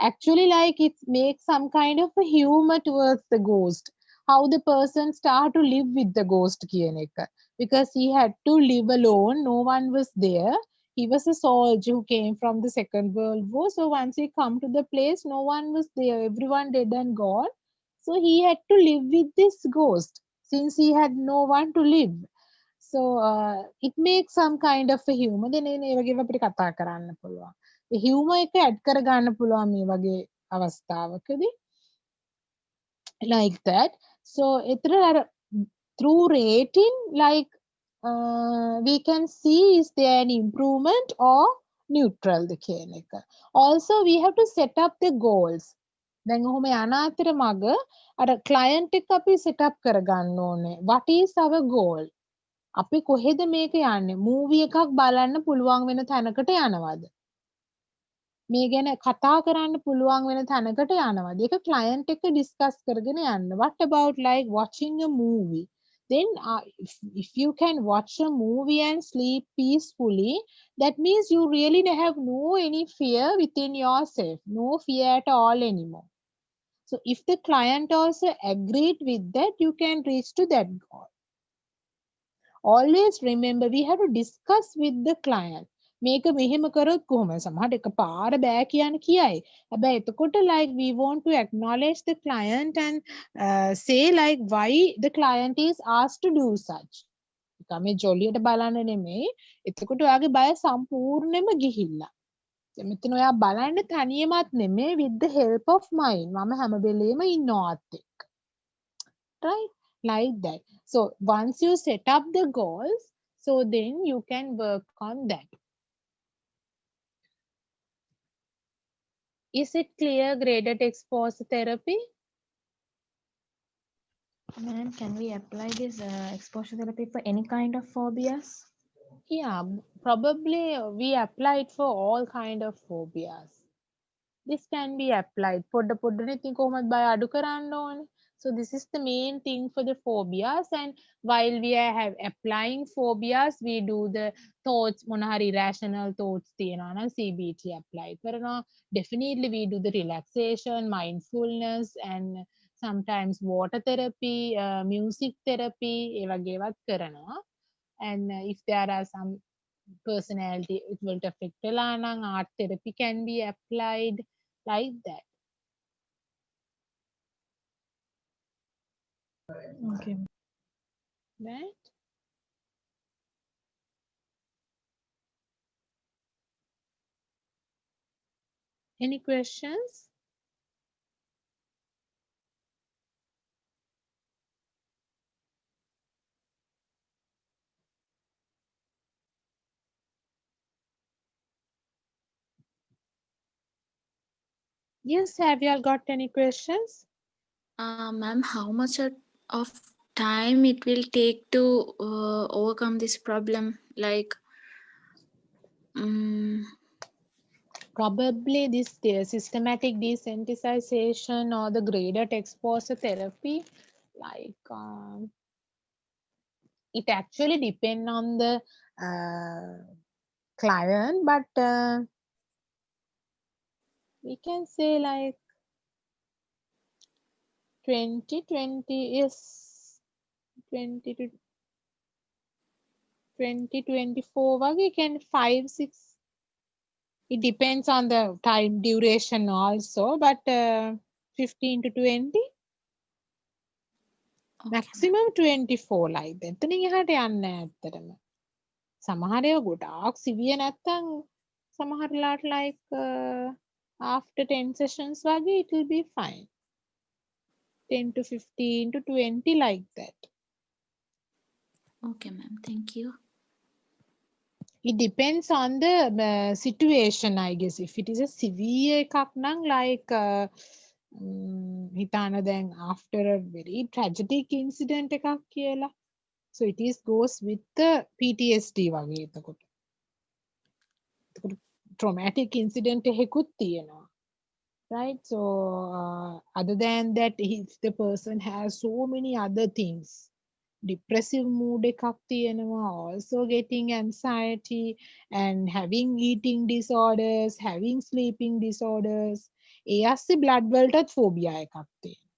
Actually, like it makes some kind of a humor towards the ghost. How the person start to live with the ghost කියන එක. Because he had to live alone, no one was there. He was a soldier who came from the Second World War. So once he come to the place, no one was there. Everyone dead and gone. So he had to live with this ghost since he had no one to live. So it makes some kind of a humor. then ඒ වගේ අපිට කතා කරන්න පුළුවන්. ඒ humor එක add කර ගන්න පුළුවන් මේ වගේ අවස්ථාවකදී. Like that. So through rating like we can see is there an improvement or neutral the කියන එක. Also we have to set up the goals. දැන් ඔහොම යන අතර මග අර client එක අපි set up කරගන්න ඕනේ. What is our goal? අපි කොහෙද මේක යන්නේ? මූවි එකක් බලන්න පුළුවන් වෙන තැනකට යනවද? මේ ගැන කතා කරන්න පුළුවන් වෙන තැනකට යනවද? ඒක client එක්ක discuss කරගෙන යන්න. What about like watching a movie? Then if you can watch a movie and sleep peacefully, that means you really have no any fear within yourself, no fear at all anymore. So if the client also agreed with that, you can reach to that goal. Always remember we have to discuss with the client. මේක මෙහෙම කරොත් කොහොමද? සමහරට එකපාර බෑ කියන කියයි. හැබැයි එතකොට like we want to acknowledge the client and say like why the client is asked to do such. නිකන් මේ ජොලියට බලන්න නෙමෙයි. එතකොට ඔයාගේ බය සම්පූර්ණයෙන්ම ගිහිල්ලා. මෙතන ඔයා බලන්න තනියමත් නෙමෙයි with the help of mine. මම හැම වෙලේම ඉන්නවත් එක්ක. Right? Like that. So once you set up the goals, so then you can work on that. Is it clear graded exposure therapy? Ma'am, can we apply this exposure therapy for any kind of phobias? Yeah, probably we apply it for all kind of phobias. This can be applied. පොඩ පොඩනේ ඉතින් කොහොමද බය අඩු කරන්න ඕනේ. So this is the main thing for the phobias and while we are applying phobias we do the thoughts මොන හරි irrational thoughts තියෙනවා නම් CBT apply කරනවා. Definitely we do the relaxation, mindfulness and sometimes water therapy, music therapy ඒ වගේ ඒවත් කරනවා. And if there are some personality it will affect වෙලා නම් art therapy can be applied like that. Okay. Right? Any questions? Yes, have you all got any questions? Ma'am, how much of time it will take to overcome this problem? Like, Probably this systematic desensitization or the graded exposure therapy, like it actually depends on the client, but we can say like 2020 is 20 to 2024 wage can 5 6. It depends on the time duration also, but 15 to 20, Okay, ma'am. maximum 24 like that. එතනින් එහාට යන්නේ නැහැ ඇත්තටම. සමහර ඒවා ගොඩාක් සිවිය නැත්තම් සමහරලාට like after 10 sessions වගේ it will be fine. 10 to 15 to 20 like that. Okay, ma'am. Thank you. It depends on the situation, I guess. If it is a severe එකක් නම් like හිතාන දැන් after a very tragic incident එකක් කියලා. So it is goes with the PTSD වගේ එතකොට. එතකොට traumatic incident එකකුත් තියෙනවා. Right? So other than that, if the person has so many other things, depressive mood එකක් තියෙනවා, also getting anxiety and having eating disorders, having sleeping disorders, ඒ අස්සේ blood වලටත් phobia එකක් තියෙනවා.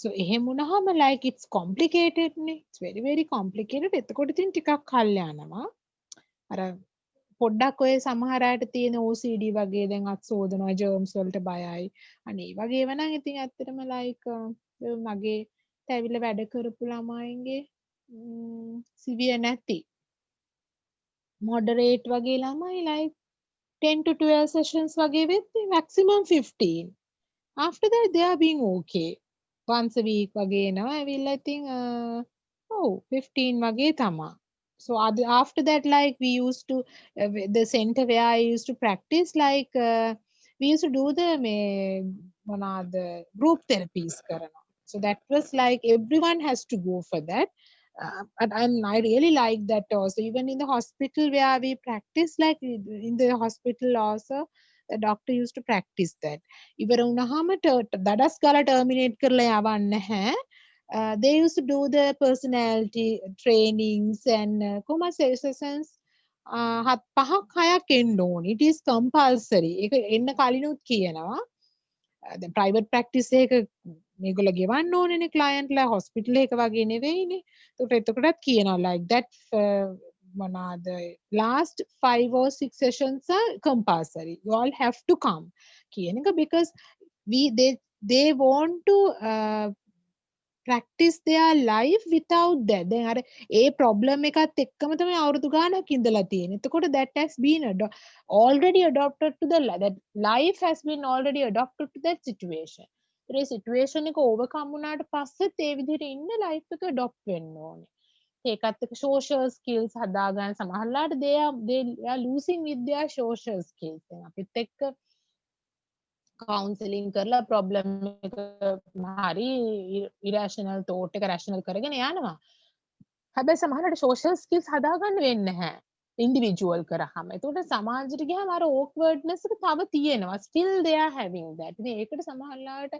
So එහෙම වුණාම like it's complicated නේ. It's very very complicated. එතකොට ඉතින් ටිකක් කල් යනවා. අර පොඩ්ඩක් ඔය සමහර අයට තියෙන OCD වගේ දැන් අත් සෝදනවා germs වලට බයයි. අනේ ඒ වගේ ඒවා නම් ඉතින් ඇත්තටම like මගේ ඇවිල්ලා වැඩ කරපු ළමයින්ගේ සිවියර් නැති moderate වගේ ළමයි like 10 to 12 sessions වගේ වෙද්දි maximum 15. After that they are being okay. Once a week වගේ එනවා ඇවිල්ලා ඉතින් 15 වගේ තමා. So after that, like we used to the center where I used to practice, like we used to do the group therapies කරනවා. So that was like everyone has to go for that. And I really like that also. Even in the hospital where we practice, like in the hospital also, the doctor used to practice that. ඉවර වුණාම දඩස් ගාලා terminate කරලා යවන්නේ නැහැ. They used to do the personality trainings and කොහොමද sessions 5-6 එන්න ඕනේ. It is compulsory. ඒක එන්න කලිනුත් කියනවා. දැන් private practice එක මේගොල්ලෝ ගෙවන්න ඕනේනේ client ලා hospital එක වගේ නෙවෙයිනේ. ඒකට එතකොටත් කියනවා like that මොනවාද last 5 or 6 sessions are compulsory. You all have to come කියන එක because they want to practice their life without that. දැන් අර ඒ problem එකත් එක්කම තමයි අවුරුදු ගාණක් ඉඳලා තියෙන්නේ. එතකොට that has been already adopted to that life has been already adopted to that situation. A situation එක overcome වුණාට පස්සෙත් ඒ විදිහට ඉන්න life එක adopt වෙන්න ඕනේ. ඒකත් එක්ක social skills හදාගන්න සමහරලාට they are losing with their social skills. දැන් අපිත් එක්ක counseling කරලා problem එක හරි irrational thought එක rational කරගෙන යනවා. හැබැයි සමහරවිට social skills හදාගන්න වෙන්නේ නැහැ. individual කරාම. ඒකට සමාජයට ගියාම අර awkwardness එක තව තියෙනවා. Still they are having that. ඉතින් ඒකට සමහරලාට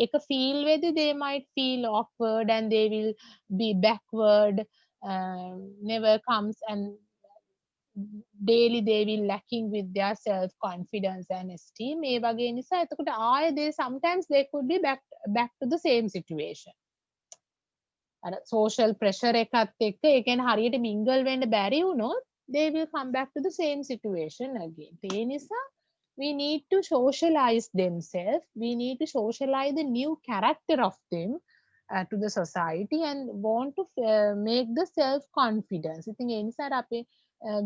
ඒක feel වෙද්දී they might feel awkward and they will be backward, never comes and daily they will lacking with their self confidence and esteem. ඒ වගේ නිසා එතකොට ආයේ they sometimes they could be back to the same situation. අර social pressure එකත් එක්ක ඒ කියන්නේ හරියට mingle වෙන්න බැරි වුණොත් they will come back to the same situation again. ඒ නිසා we need to socialize themselves. We need to socialize the new character of them to the society and want to make the self confidence. ඉතින් ඒ නිසා අපේ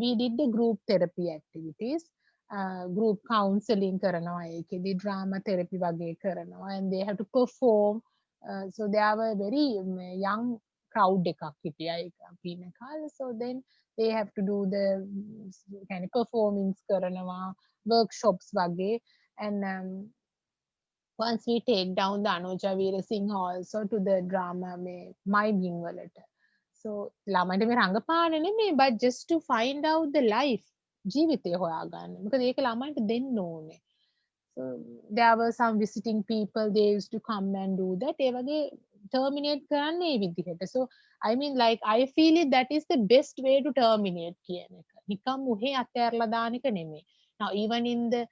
we did the group therapy activities. Group counseling කරනවා ඒකෙදි drama therapy වගේ කරනවා and they have to perform. So they were very young crowd එකක් හිටියා ඒක අපි ඉන්න කාලේ. So then they have to do the kind of performance කරනවා workshops වගේ and once we take down the Anuja Veerasinghe also to the drama my being වලට. So ළමයින්ට මේ රංගපාන නෙමෙයි but just to find out the life ජීවිතය හොයාගන්න. මොකද ඒක ළමයින්ට දෙන්න ඕනේ. So there were some visiting people, they used to come and do that. ඒ වගේ terminate කරන්නේ ඒ විදිහට. So I mean like I feel it that is the best way to terminate කියන එක. නිකම් උහේ අතෑරලා දාන එක නෙමෙයි. Now even in the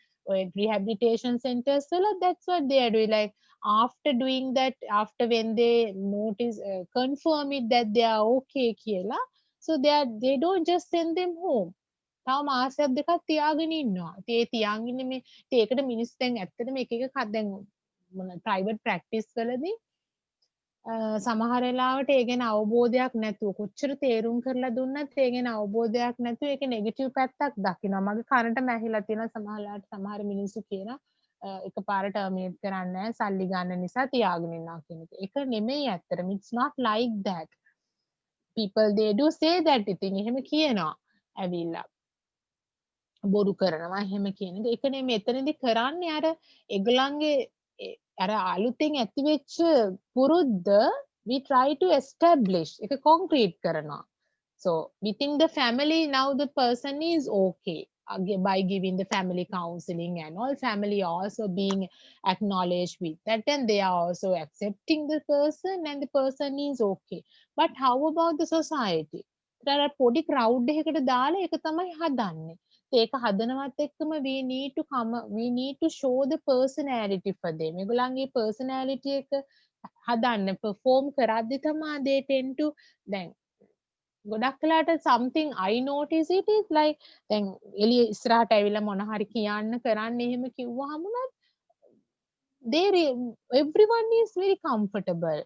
rehabilitation centers වල that's what they are doing, like after doing that, after when they notice confirm it that they are okay කියලා, so they don't just send them home. තව මාසයක් දෙකක් තියාගෙන ඉන්නවා. ඉතින් ඒ තියාගෙන ඉන්නේ මේ ඒකට මිනිස්සු දැන් ඇත්තටම එක එක දැන් ප්‍රයිවට් ප්‍රැක්ටිස් වලදී සමහර වෙලාවට ඒ ගැන අවබෝධයක් නැතුව කොච්චර තේරුම් කරලා දුන්නත් ඒ ගැන අවබෝධයක් නැතුව ඒක නෙගටිව් පැත්තක් දකිනවා. මගේ කනට මැහිලා තියෙනවා සමහරලාට සමහර මිනිස්සු කියනවා එකපාර ටර්මිනේට් කරන්නේ නැහැ සල්ලි ගන්න නිසා තියාගෙන ඉන්නවා කියන එක. ඒක නෙමෙයි ඇත්තටම. It's not like that. People they do say that. ඉතින් එහෙම කියනවා. ඇවිල්ලා බොරු කරනවා එහෙම කියන එක. ඒක නෙමෙයි එතනදී කරන්නේ අර ඒගොල්ලන්ගේ අර අලුතෙන් ඇතිවෙච්ච පුරුද්ද we try to establish එක concrete කරනවා. So within the family now the person is okay by giving the family counseling and all, family also being acknowledged with that, and they are also accepting the person and the person is okay. But how about the society? අර පොඩි crowd එකකට දාලා ඒක තමයි හදන්නේ. ඒක හදනවත් එක්කම we need to show the personality for them. ඒගොල්ලන්ගේ personality එක හදන්න perform කරද්දි තමයි they tend to දැන් ගොඩක් වෙලාට something I notice it is like දැන් එළිය ඉස්සරහට ඇවිල්ලා මොන හරි කියන්න කරන්න එහෙම කිව්වහම everyone is very comfortable.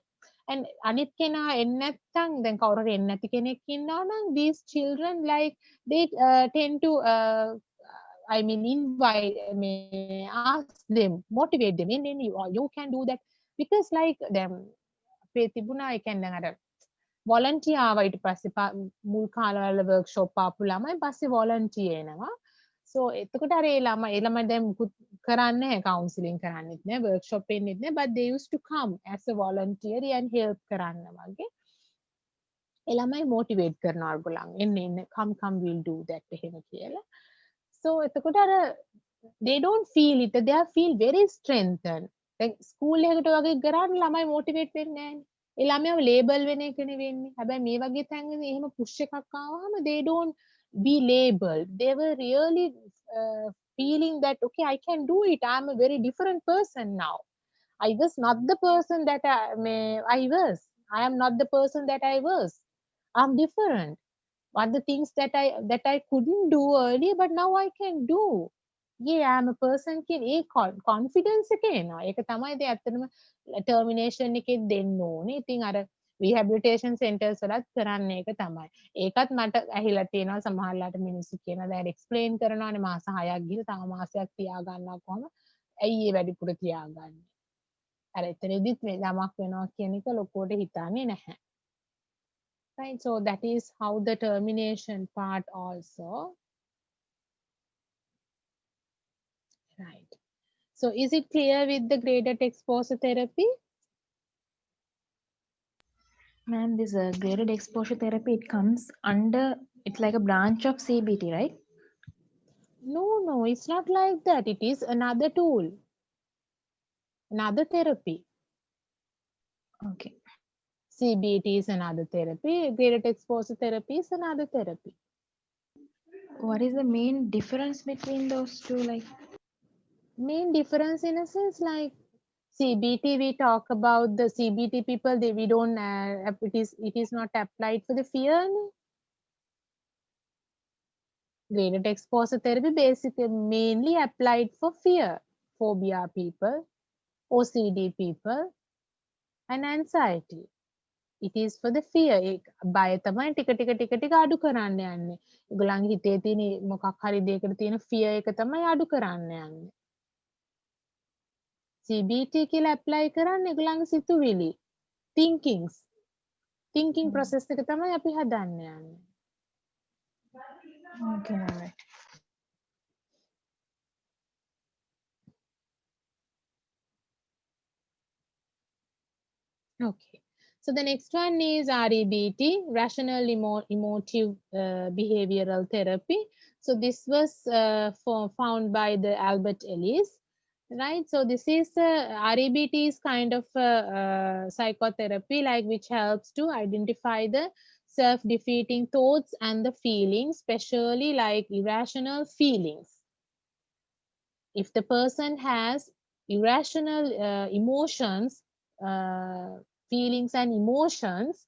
And අනිත් කෙනා එන්නේ නැත්නම් දැන් කවුරු හරි එන්නේ නැති කෙනෙක් ඉන්නවා නම් these children like they tend to I mean invite ask them, motivate them, and then you can do that because like them අපේ තිබුණා ඒ කියන්නේ දැන් අර volunteer ආවා ඊට පස්සේ මුල් කාලවල workshop ආපු ළමයි පස්සේ volunteer එනවා. So එතකොට අර ඒ ළමයි දැන් මුකුත් කරන්නේ නැහැ, counseling කරන්නෙත් නැහැ, workshop එන්නෙත් නැහැ, but they used to come as a volunteer and help කරන්න වගේ. ඒ ළමයි motivate කරනවා අරගොල්ලන් එන්න come we'll do that එහෙම කියලා. So එතකොට අර they don't feel it, they feel very strengthened. දැන් ස්කූල් එකකට වගේ කරාට ළමයි motivate වෙන්නේ නැහැ. ඒ ළමයාව label වෙන එක නෙවෙන්නේ. හැබැයි මේ වගේ තැන්වලදී එහෙම push එකක් ආවම they don't be labeled. They were really feeling that okay, I can do it. I'm a very different person now. I was not the person that I was. I am not the person that I was. I'm different. What the things that I couldn't do earlier, but now I can do. Yeah, I'm a person කියන ඒ confidence එක එනවා. ඒක තමයි ඉතින් ඇත්තටම termination එකෙන් දෙන්න ඕනේ. ඉතින් අර rehabilitation centers වලත් කරන්නේ ඒක තමයි. ඒකත් මට ඇහිලා තියෙනවා සමහරලාට මිනිස්සු කියනවා දැන් explain කරනවානේ මාස 6ක් ගිහලා තව මාසයක් තියා ගන්නවා කොහොම? ඇයි ඒ වැඩිපුර තියාගන්නේ? අර එතනදිත් මේ ළමක් වෙනවා කියන එක ලොකුවට හිතන්නේ නැහැ. Right, so that is how the termination part also. Right. So is it clear with the graded exposure therapy? Ma'am, this graded exposure therapy, it comes under, it's like a branch of CBT, right? No, it's not like that. It is another tool, another therapy. Okay. CBT is another therapy. Graded exposure therapy is another therapy. What is the main difference between those two? Like, Main difference in a sense, like CBT, we talk about the CBT people. We don't. It is not applied for the fear. Graded exposure therapy basically mainly applied for fear, phobia people, OCD people, and anxiety. It is for the fear. බය තමයි ටික ටික අඩු කරන්න යන්නේ. ඒගොල්ලන්ගේ හිතේ තියෙන මොකක් හරි දෙයකට තියෙන fear එක තමයි අඩු කරන්න යන්නේ. CBT කියලා apply කරන්නේ ඒගොල්ලන්ගේ සිතුවිලි, thinking process එක තමයි අපි හදන්න යන්නේ. okay, all right. Okay. So the next one is REBT, Rational Emotive Behavioral Therapy. So this was found by the Albert Ellis. right? So this is REBT is kind of psychotherapy, like which helps to identify the self-defeating thoughts and the feelings, especially like irrational feelings. If the person has irrational emotions, uh, feelings and emotions,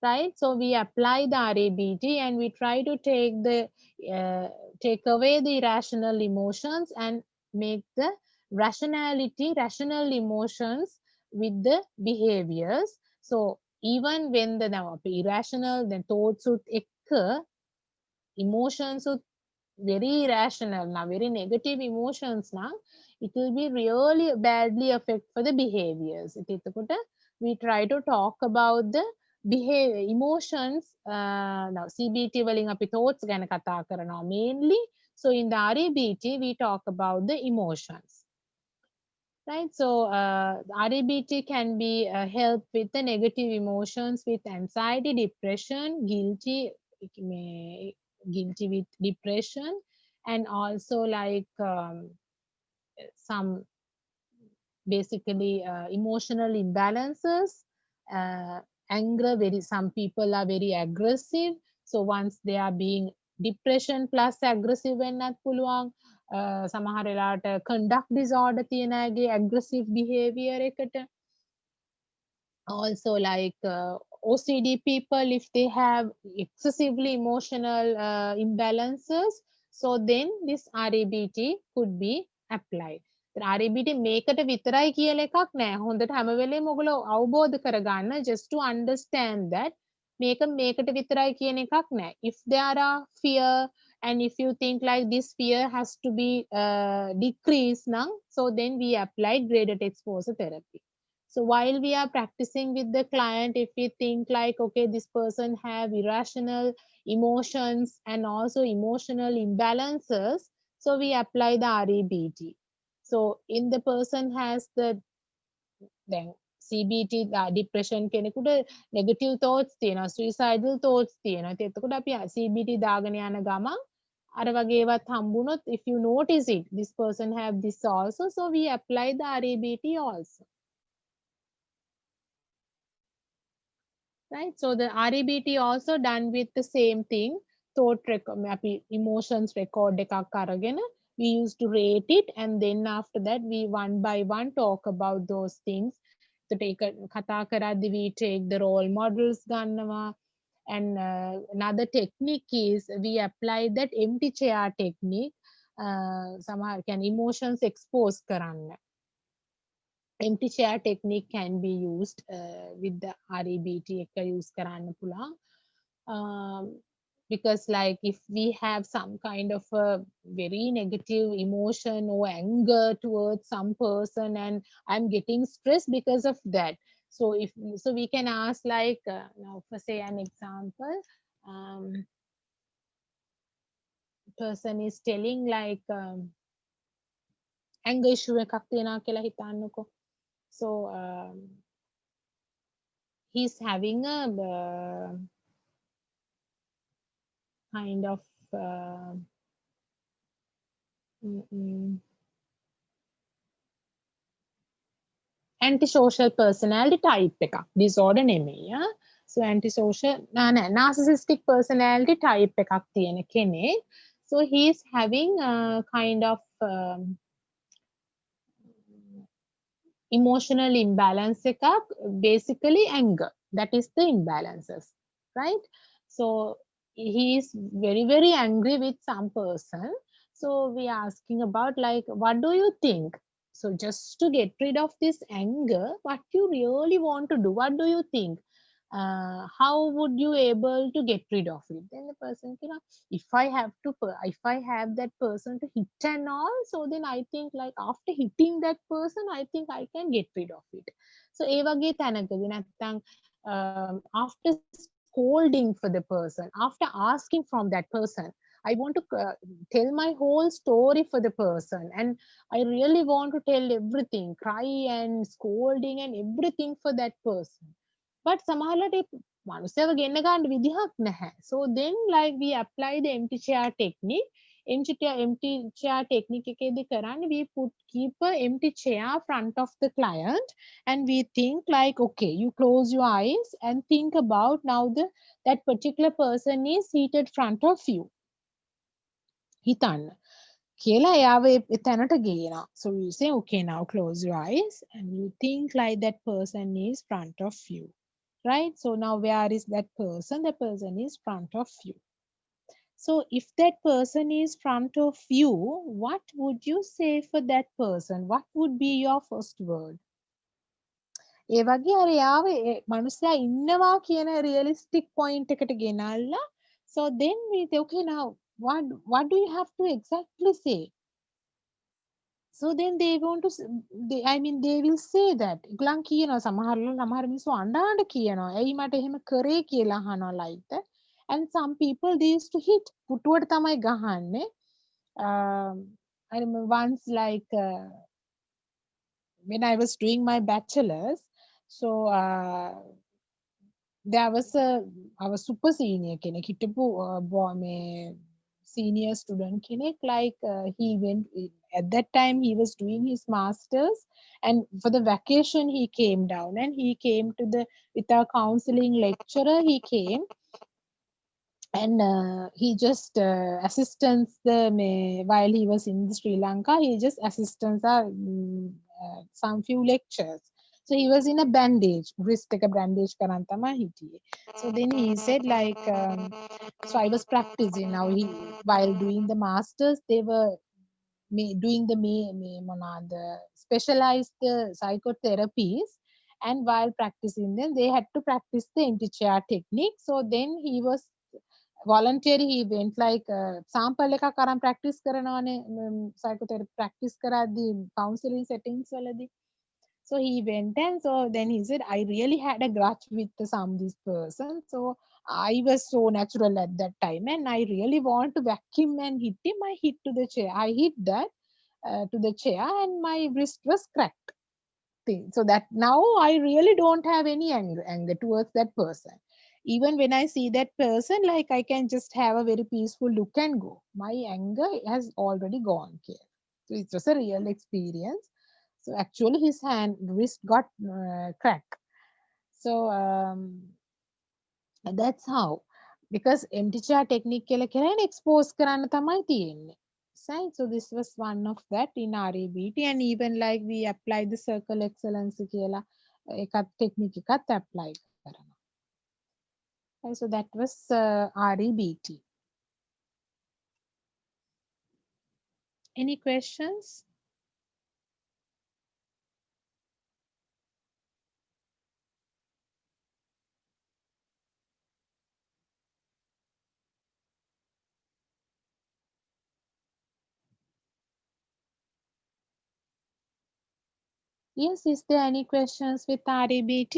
right? So we apply the RABT and we try to uh, take away the irrational emotions and make the rational emotions with the behaviors. So even when the now irrational the thoughts would occur, emotions would very irrational now, very negative emotions now, it will be really badly affect for the behaviors. We try to talk about the behavior emotions. Now CBT වලින් අපි thoughts ගැන කතා කරනවා mainly. So in the RABT we talk about the emotions, right? So RABT can be help with the negative emotions with anxiety, depression, guilty with depression, and also like some basically emotional imbalances, uh, anger. Very some people are very aggressive, so once they are being depression plus aggressive වෙන්නත් පුළුවන්. සමහර වෙලාවට conduct disorder තියෙන අයගේ aggressive behavior එකට, also like OCD people, if they have excessively emotional imbalances, so then this RABT could be applied. RABT මේකට විතරයි කියලා එකක් නෑ. හොඳට හැම වෙලේම ඔයගොල්ලෝ අවබෝධ කරගන්න, just to understand that මේකට විතරයි කියන එකක් නෑ. If there are fear and if you think like this fear has to be decreased now, so then we apply graded exposure therapy. So while we are practicing with the client, if we think like, okay, this person have irrational emotions and also emotional imbalances, so we apply the REBT. So in the person has the then CBT depression කෙනෙකුට negative thoughts තියෙනවා, suicidal thoughts තියෙනවා. ඉතින් එතකොට අපි CBT දාගෙන යන ගමන් අර වගේ ඒවත් හම්බුනොත්, if you notice it, this person have this also, so we apply the REBT also. Right? So the REBT also done with the same thing. Thought emotions record එකක් අරගෙන we used to rate it, and then after that we one by one talk about those things. So take කතා කරද්දි we take the role models ගන්නවා, and another technique is we apply that empty chair technique. සමහර කියන්නේ emotions expose කරන්න. Empty chair technique can be used with the REBT එක use කරන්න පුළුවන්. Because like if we have some kind of a very negative emotion or anger towards some person and I'm getting stressed because of that, so if so we can ask like now for say an example, person is telling like anger issue එකක් තියෙනවා කියලා හිතන්නකෝ. So he's having a kind of antisocial personality type එකක්, disorder නෙමෙයි. So antisocial narcissistic personality type එකක් තියෙන කෙනෙක්. So he is having a kind of emotional imbalance එකක්, basically anger, that is the imbalances, right? So he is very very angry with some person, so we are asking about like what do you think, so just to get rid of this anger, what you really want to do, what do you think, how would you able to get rid of it? Then the person, if I have to if I have that person to hit and all, so then I think like after hitting that person I think I can get rid of it. So ඒ වගේ තැනකදී නැත්තම් after scolding for the person, after asking from that person, I want to tell my whole story for the person, and I really want to tell everything, cry and scolding and everything for that person. But සමහරවිට මනුස්සයව ගෙන්න ගන්න විදිහක් නැහැ. So then like we apply the empty chair technique. empty chair technique එකේදී කරන්නේ we keep a empty chair front of the client and we think like okay you close your eyes and think about now that particular person is seated front of you හිතන්න කියලා එයාව එතැනට ගේනවා. So you say okay now close your eyes and you think like that person is front of you. Right? So now where is that person? The person is front of you. So if that person is front of you, what would you say for that person? What would be your first word? ඒ වගේ අර යාව මනුස්සයා ඉන්නවා කියන realistic point එකට ගෙනල්ලා so then we say okay now what do you have to exactly say? So then they want to I mean they will say that ඉගලන් කියනවා සමහර මිනිස්සු අඬාඬ කියනවා ඇයි මට එහෙම කරේ කියලා අහනවා like that and some people they used to hit පුටුවට තමයි ගහන්නේ I remember once like when I was doing my bachelor's so there was our super senior කෙනෙක් හිටපු මේ senior student කෙනෙක් like he went at that time he was doing his masters and for the vacation he came down and he came to the with our counseling lecturer he came and he just assistance while he was in Sri Lanka he just assistance some few lectures. So he was in a bandage, wrist එක bandage කරන් තමයි හිටියේ. So then he said like, so I was practicing. Now he, while doing the masters, they were doing the specialized psychotherapies. And while practicing them, they had to practice the empty chair technique. So then he was voluntary he went like sample එකක් අරන් practice කරනවානේ psychotherapy practice කරද්දී counseling settings වලදී so he went and so then he said I really had a grudge with this person so I was so natural at that time and I really want to whack him and hit him I hit to the chair I hit that to the chair and my wrist was cracked so that now I really don't have any anger towards that person even when I see that person like I can just have a very peaceful look and go my anger has already gone here so it was a real experience so actually his wrist got cracked so that's how because empty chair technique කියලා කරන්නේ expose කරන්න තමයි තියෙන්නේ right so this was one of that in REBT and even like we apply the circle excellence කියලා එකත් technique එකත් apply කරනවා right, so that was REBT any questions yes is there any questions with REBT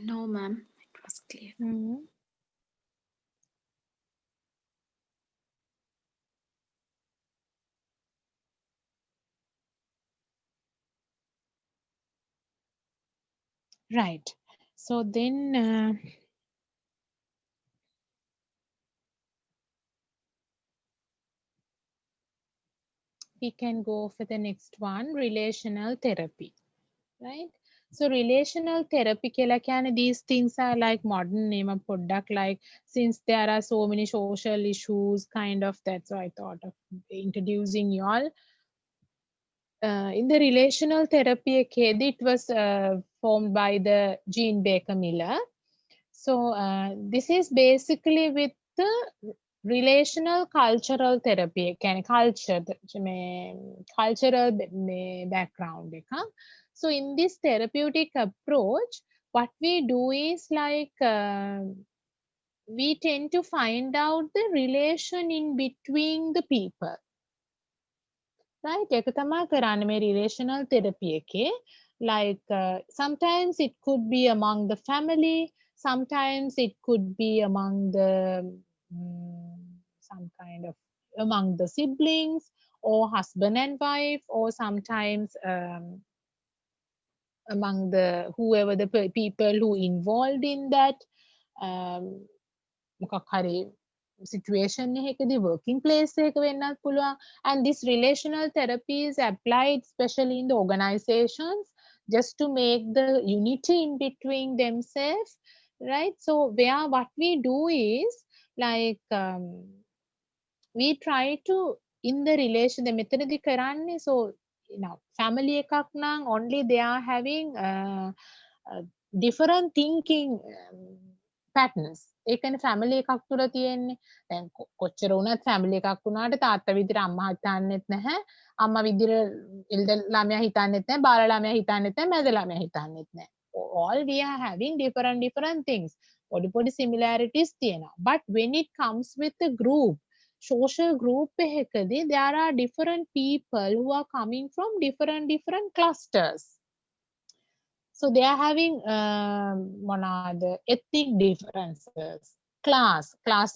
No, ma'am. It was clear. right so then we can go for the next one relational therapy right so relational therapy කියලා කියන්නේ these things are like modern name of product like since there are so many social issues kind of that so I thought of introducing you all in the relational therapy it was formed by the Jean Baker Miller so this is basically with the relational cultural therapy කියන්නේ cultural background එක so in this therapeutic approach what we do is like we tend to find out the relation in between the people right ඒක තමයි කරන්නේ මේ relational therapy එකේ like sometimes it could be among the family sometimes it could be among the some kind of among the siblings or husband and wife or sometimes among the whoever the people who involved in that මොකක් හරි situation එකකදී working place එක වෙන්නත් පුළුවන්, and this relational therapy is applied especially in the organizations just to make the unity in between themselves, right? So where what we do is like we try to in the relation the මෙතනදී කරන්නේ, so now family එකක් නම් only they are having different thinking patterns. ඒ කියන්නේ family එකක් තුල තියෙන්නේ දැන් කොච්චර වුණත් family එකක් වුණාට තාත්තා විදිහට අම්මා හිතන්නෙත් නැහැ, අම්මා විදිහට එල්ඩර් ළමයා හිතන්නෙත් නැහැ, බාල ළමයා හිතන්නෙත් නැහැ, මැද ළමයා හිතන්නෙත් නැහැ. All we are having different things. පොඩි පොඩි similarities තියෙනවා. But when it comes with the group, social group එකකදී there are different people who are coming from different clusters. So they are having මොනවාද ethnic differences, class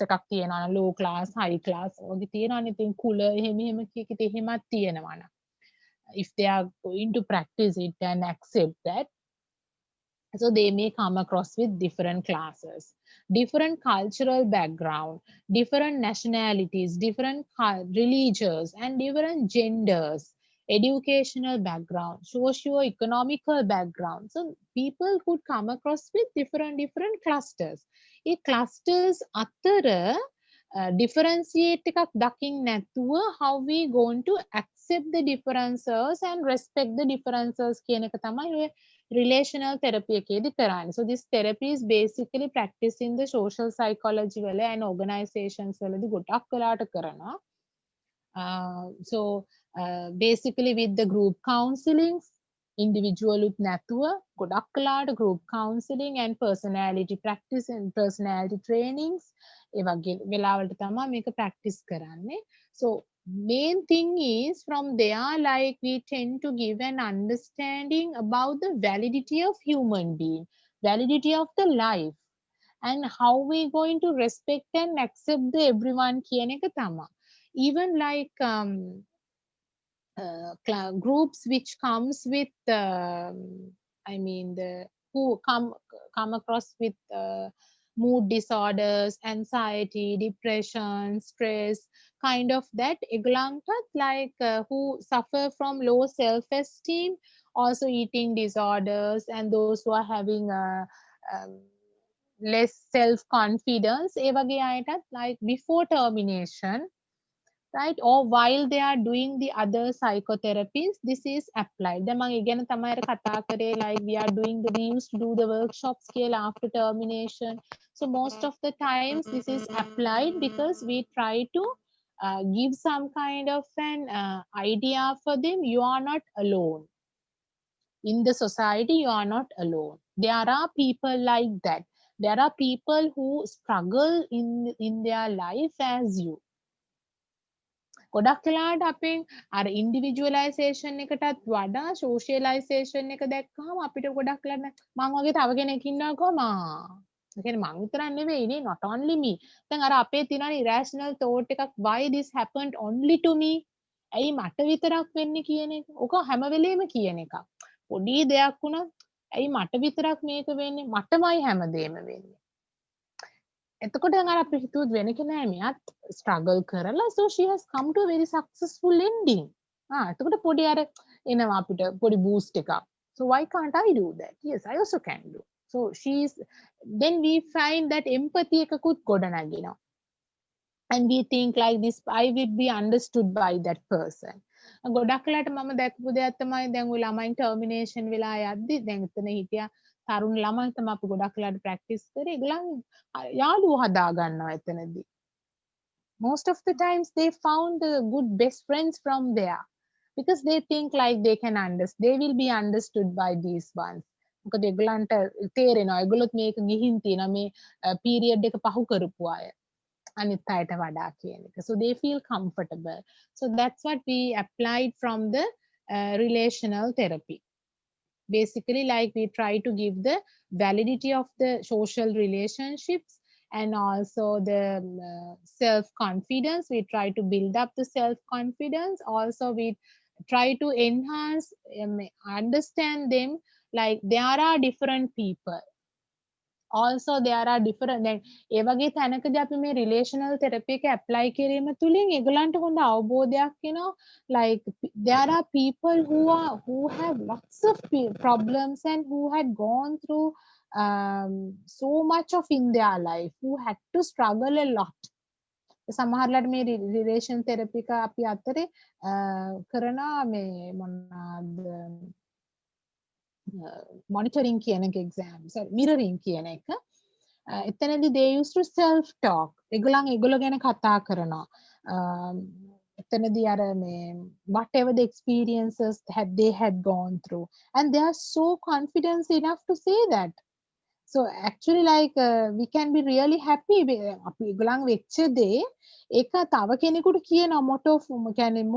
එකක් තියෙනවා, low class, high class වගේ තියෙනවානේ. ඉතින් කුල එහෙම කීකිට එහෙමත් තියෙනවා. If they are going to practice it and accept that, so they may come across with different classes, different cultural background, different nationalities, different religions, and different genders, educational background, socio-economical background. So people could come across with different clusters. A clusters අතර differentiate එකක් දකින්න නැතුව how we going to accept the differences and respect the differences කියන එක තමයි ඔය relational therapy එකේදී කරන්නේ. So this therapy is basically practiced in the social psychology වල and organizations වලදී ගොඩක් වෙලාට කරනවා. So basically with the group counseling, individual උත් නැතුව ගොඩක් වෙලාට group counseling and personality practice and personality trainings ඒ වගේ වෙලාවලට තමයි මේක practice කරන්නේ. So main thing is from there like we tend to give an understanding about the validity of human being, validity of the life, and how we going to respect and accept the everyone කියන එක තමයි. Even like groups which comes with I mean the who come across with mood disorders, anxiety, depression, stress, kind of that ඒගොල්ලන්ටත් like who suffer from low self-esteem, also eating disorders, and those who are having less self-confidence, ඒ වගේ අයටත් like before termination, right, or while they are doing the other psychotherapies, this is applied. දැන් මම ඉගෙන තමයි අර කතා කරේ like we are doing we used to do the workshops කියලා after termination. So most of the times this is applied because we try to give some kind of an idea for them. You are not alone in the society, you are not alone. There are people like that. There are people who struggle in their life as you. ගොඩක් වෙලාවට අපෙන් අර ඉන්ඩිවිජුවලයිසේෂන් එකටත් වඩා සෝෂියලයිසේෂන් එක දැක්කම අපිට ගොඩක් වෙලාවට මං වගේ තව කෙනෙක් ඉන්නවා කොහොමද? ඒ කියන්නේ මං විතරක් නෙවෙයි නේ, not only me. දැන් අර අපේ තියෙන irrational thought එකක්, why this happened only to me? ඇයි මට විතරක් වෙන්නේ කියන එක. ඔක හැම වෙලේම කියන එකක්. පොඩි දෙයක් වුණත් ඇයි මට විතරක් මේක වෙන්නේ? මටමයි හැමදේම වෙන්නේ. එතකොට දැන් අර අපි හිතුවත් වෙන කෙනා මෙයාත් struggle කරලා, so she has come to a very successful ending. එතකොට පොඩි අර එනවා අපිට පොඩි boost එකක්. So why can't I do that? Yes, I also can do. So then we find that empathy එකකුත් ගොඩනගිනවා. And we think like this, I will be understood by that person. ගොඩක් වෙලාට මම දැක්කපු දෙයක් තමයි දැන් ඔය ළමයින් termination වෙලා යද්දි දැන් එතන හිටියා තරුණ ළමයි තමයි අපි ගොඩක් වෙලාට practice කරේ. ඒගොල්ලන් යාළුවෝ හදා ගන්නවා එතනදී. Most of the times they found the good best friends from there because they think like they can understand, they will be understood by these ones. මොකද ඒගොල්ලන්ට තේරෙනවා ඒගොල්ලොත් මේක ගිහින් තියෙනවා මේ period එක පහු කරපු අය අනිත් අයට වඩා කියන එක. So they feel comfortable. So that's what we applied from the relational therapy. Basically like we try to give the validity of the social relationships and also the self-confidence. We try to build up the self-confidence. Also we try to enhance, understand them like there are different people. Also there are different දැන් ඒ වගේ තැනකදී අපි මේ relational therapy එක apply කිරීම තුලින් ඒගොල්ලන්ට හොඳ අවබෝධයක් එනවා, like there are people who have lots of problems and who had gone through so much of in their life, who had to struggle a lot. සමහරලාට මේ relation therapy එක අපි අතරේ කරන මේ මොනවාද monitoring කියන එක exam, sorry, mirroring කියන එක. එතනදී they used to self talk. ඒගොල්ලෝ ගැන කතා කරනවා. එතනදී අර මේ whatever the experiences they had gone through, and they are so confident enough to say that. So actually like we can be really happy අපි ඒගොල්ලන් වෙච්ච දේ ඒක තව කෙනෙකුට කියනවා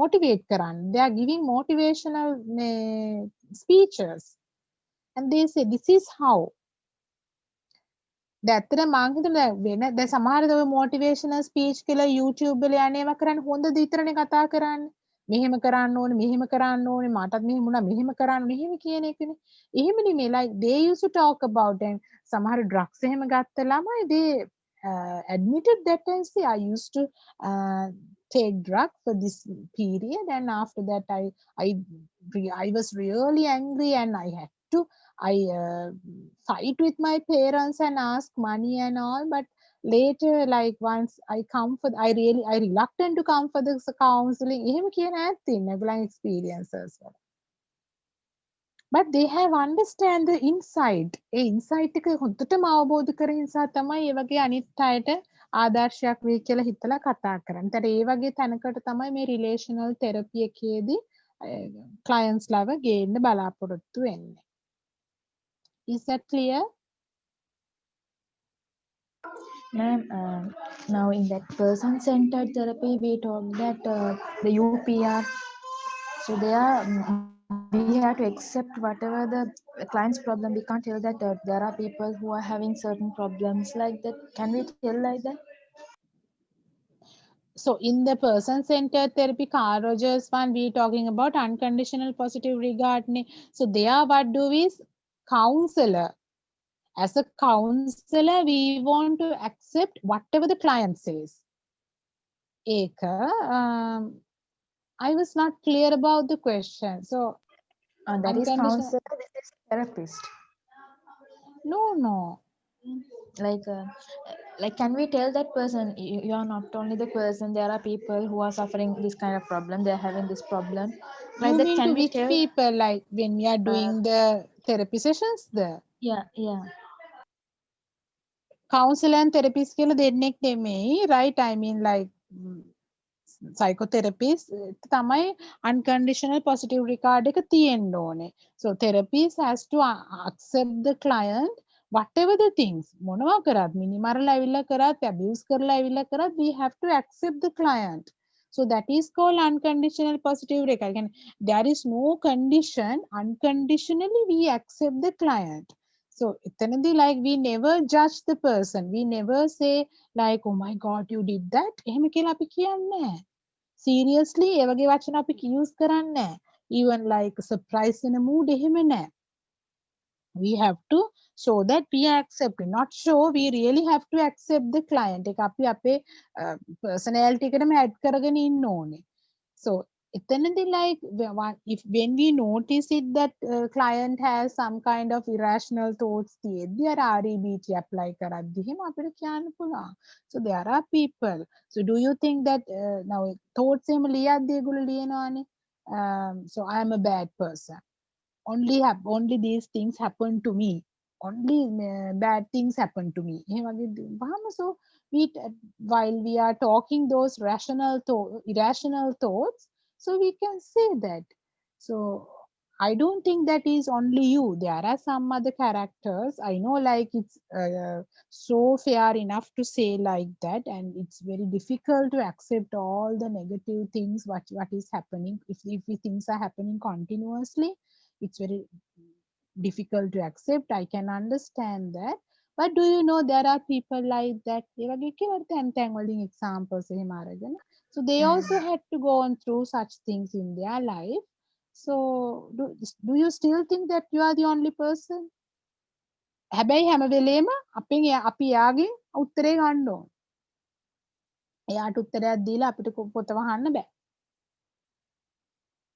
motivate කරන්න. They are giving motivational speeches. And they say this is how. දැන් මං හිතන්නේ දැන් සමහර දව motivational speech කියලා YouTube වල යන්නේම කරන්නේ හොඳ විතරනේ කතා කරන්නේ. මෙහෙම කරන්න ඕනේ, මෙහෙම කරන්න ඕනේ, මටත් මෙහෙම වුණා, මෙහෙම කරන්න, මෙහෙම කියන එකනේ. එහෙම නෙමෙයි, like they used to talk about and සමහර drugs එහෙම ගත්ත ළමයි they admitted that and say I used to take drug for this period, and after that I was really angry and I had to fight with my parents and ask money and all, but later like once I reluctant to come for this counseling. එහෙම කියන ඇත්ත ඉන්න ඒගොල්ලන් experiences වල. But they have understand the insight. A insight එක හොඳටම අවබෝධ කරගෙන නිසා තමයි ඒ වගේ අනිත් අයට ආදර්ශයක් වෙයි කියලා හිතලා කතා කරන්නේ. ඒතර ඒ වගේ තැනකට තමයි මේ relational therapy එකේදී clients ලව ගේන්න බලාපොරොත්තු වෙන්නේ. Is that clear? Ma'am, now in that person-centered therapy, we talk that the UPR, so we have to accept whatever the client's problem. We can't tell that there are people who are having certain problems like that. Can we tell like that? So in the person-centered therapy, Carl Rogers one, we talking about unconditional positive regard. So there what do is counselor. As a counselor, we want to accept whatever the client says. Eka, I was not clear about the question. So that is counselor, this is therapist. No. Like can we tell that person you are not only the person, there are people who are suffering this kind of problem, they are having this problem like you that? mean Can to we which tell people, like when we are doing the therapy sessions there? Yeah. Counselor and therapist කියලා දෙන්නෙක් නෙමෙයි, right? I mean like psychotherapist තමයි unconditional positive regard එක තියෙන්න ඕනේ. So therapist has to accept the client whatever the things, මොනවා කරත් මිනිමරලා ඇවිල්ලා කරත් abuse කරලා ඇවිල්ලා කරත් we have to accept the client. So that is called unconditional positive regard. There is no condition, unconditionally we accept the client. So එතනදී like we never judge the person, we never say like oh my god you did that එහෙම කියලා අපි කියන්නේ නැහැ. Seriously ඒ වගේ වචන අපි use කරන්නේ නැහැ. Even like surprise in a mood එහෙම නැහැ. We have to show that we are accepting, not show, we really have to accept the client. එක අපි අපේ personality එකටම add කරගෙන ඉන්න ඕනේ. So එතනදී like when we notice it that client has some kind of irrational thoughts තියෙද්දි අර REBT apply කරද්දි එහෙම අපිට කියන්න පුළුවන්. So there are people, so do you think that now thoughts එහෙම ලියද්දි ඒගොල්ලෝ ලියනවානේ so I am a bad person, only these things happen to me, only bad things happen to me. So while we are talking those irrational thoughts, so we can say that. So I don't think that is only you, there are some other characters. I know like it's so fair enough to say like that, and it's very difficult to accept all the negative things what is happening. If things are happening continuously, it's very difficult to accept. I can understand that. But do you know there are people like that? Examples. So they also had to go on through such things in their life. So do you still think that you are the only person? හැබැයි හැම වෙලේම අපි යාගෙන් උත්තරේ ගන්න ඕන. එයාට උත්තරයක් දීලා අපිට පොත වහන්න බෑ.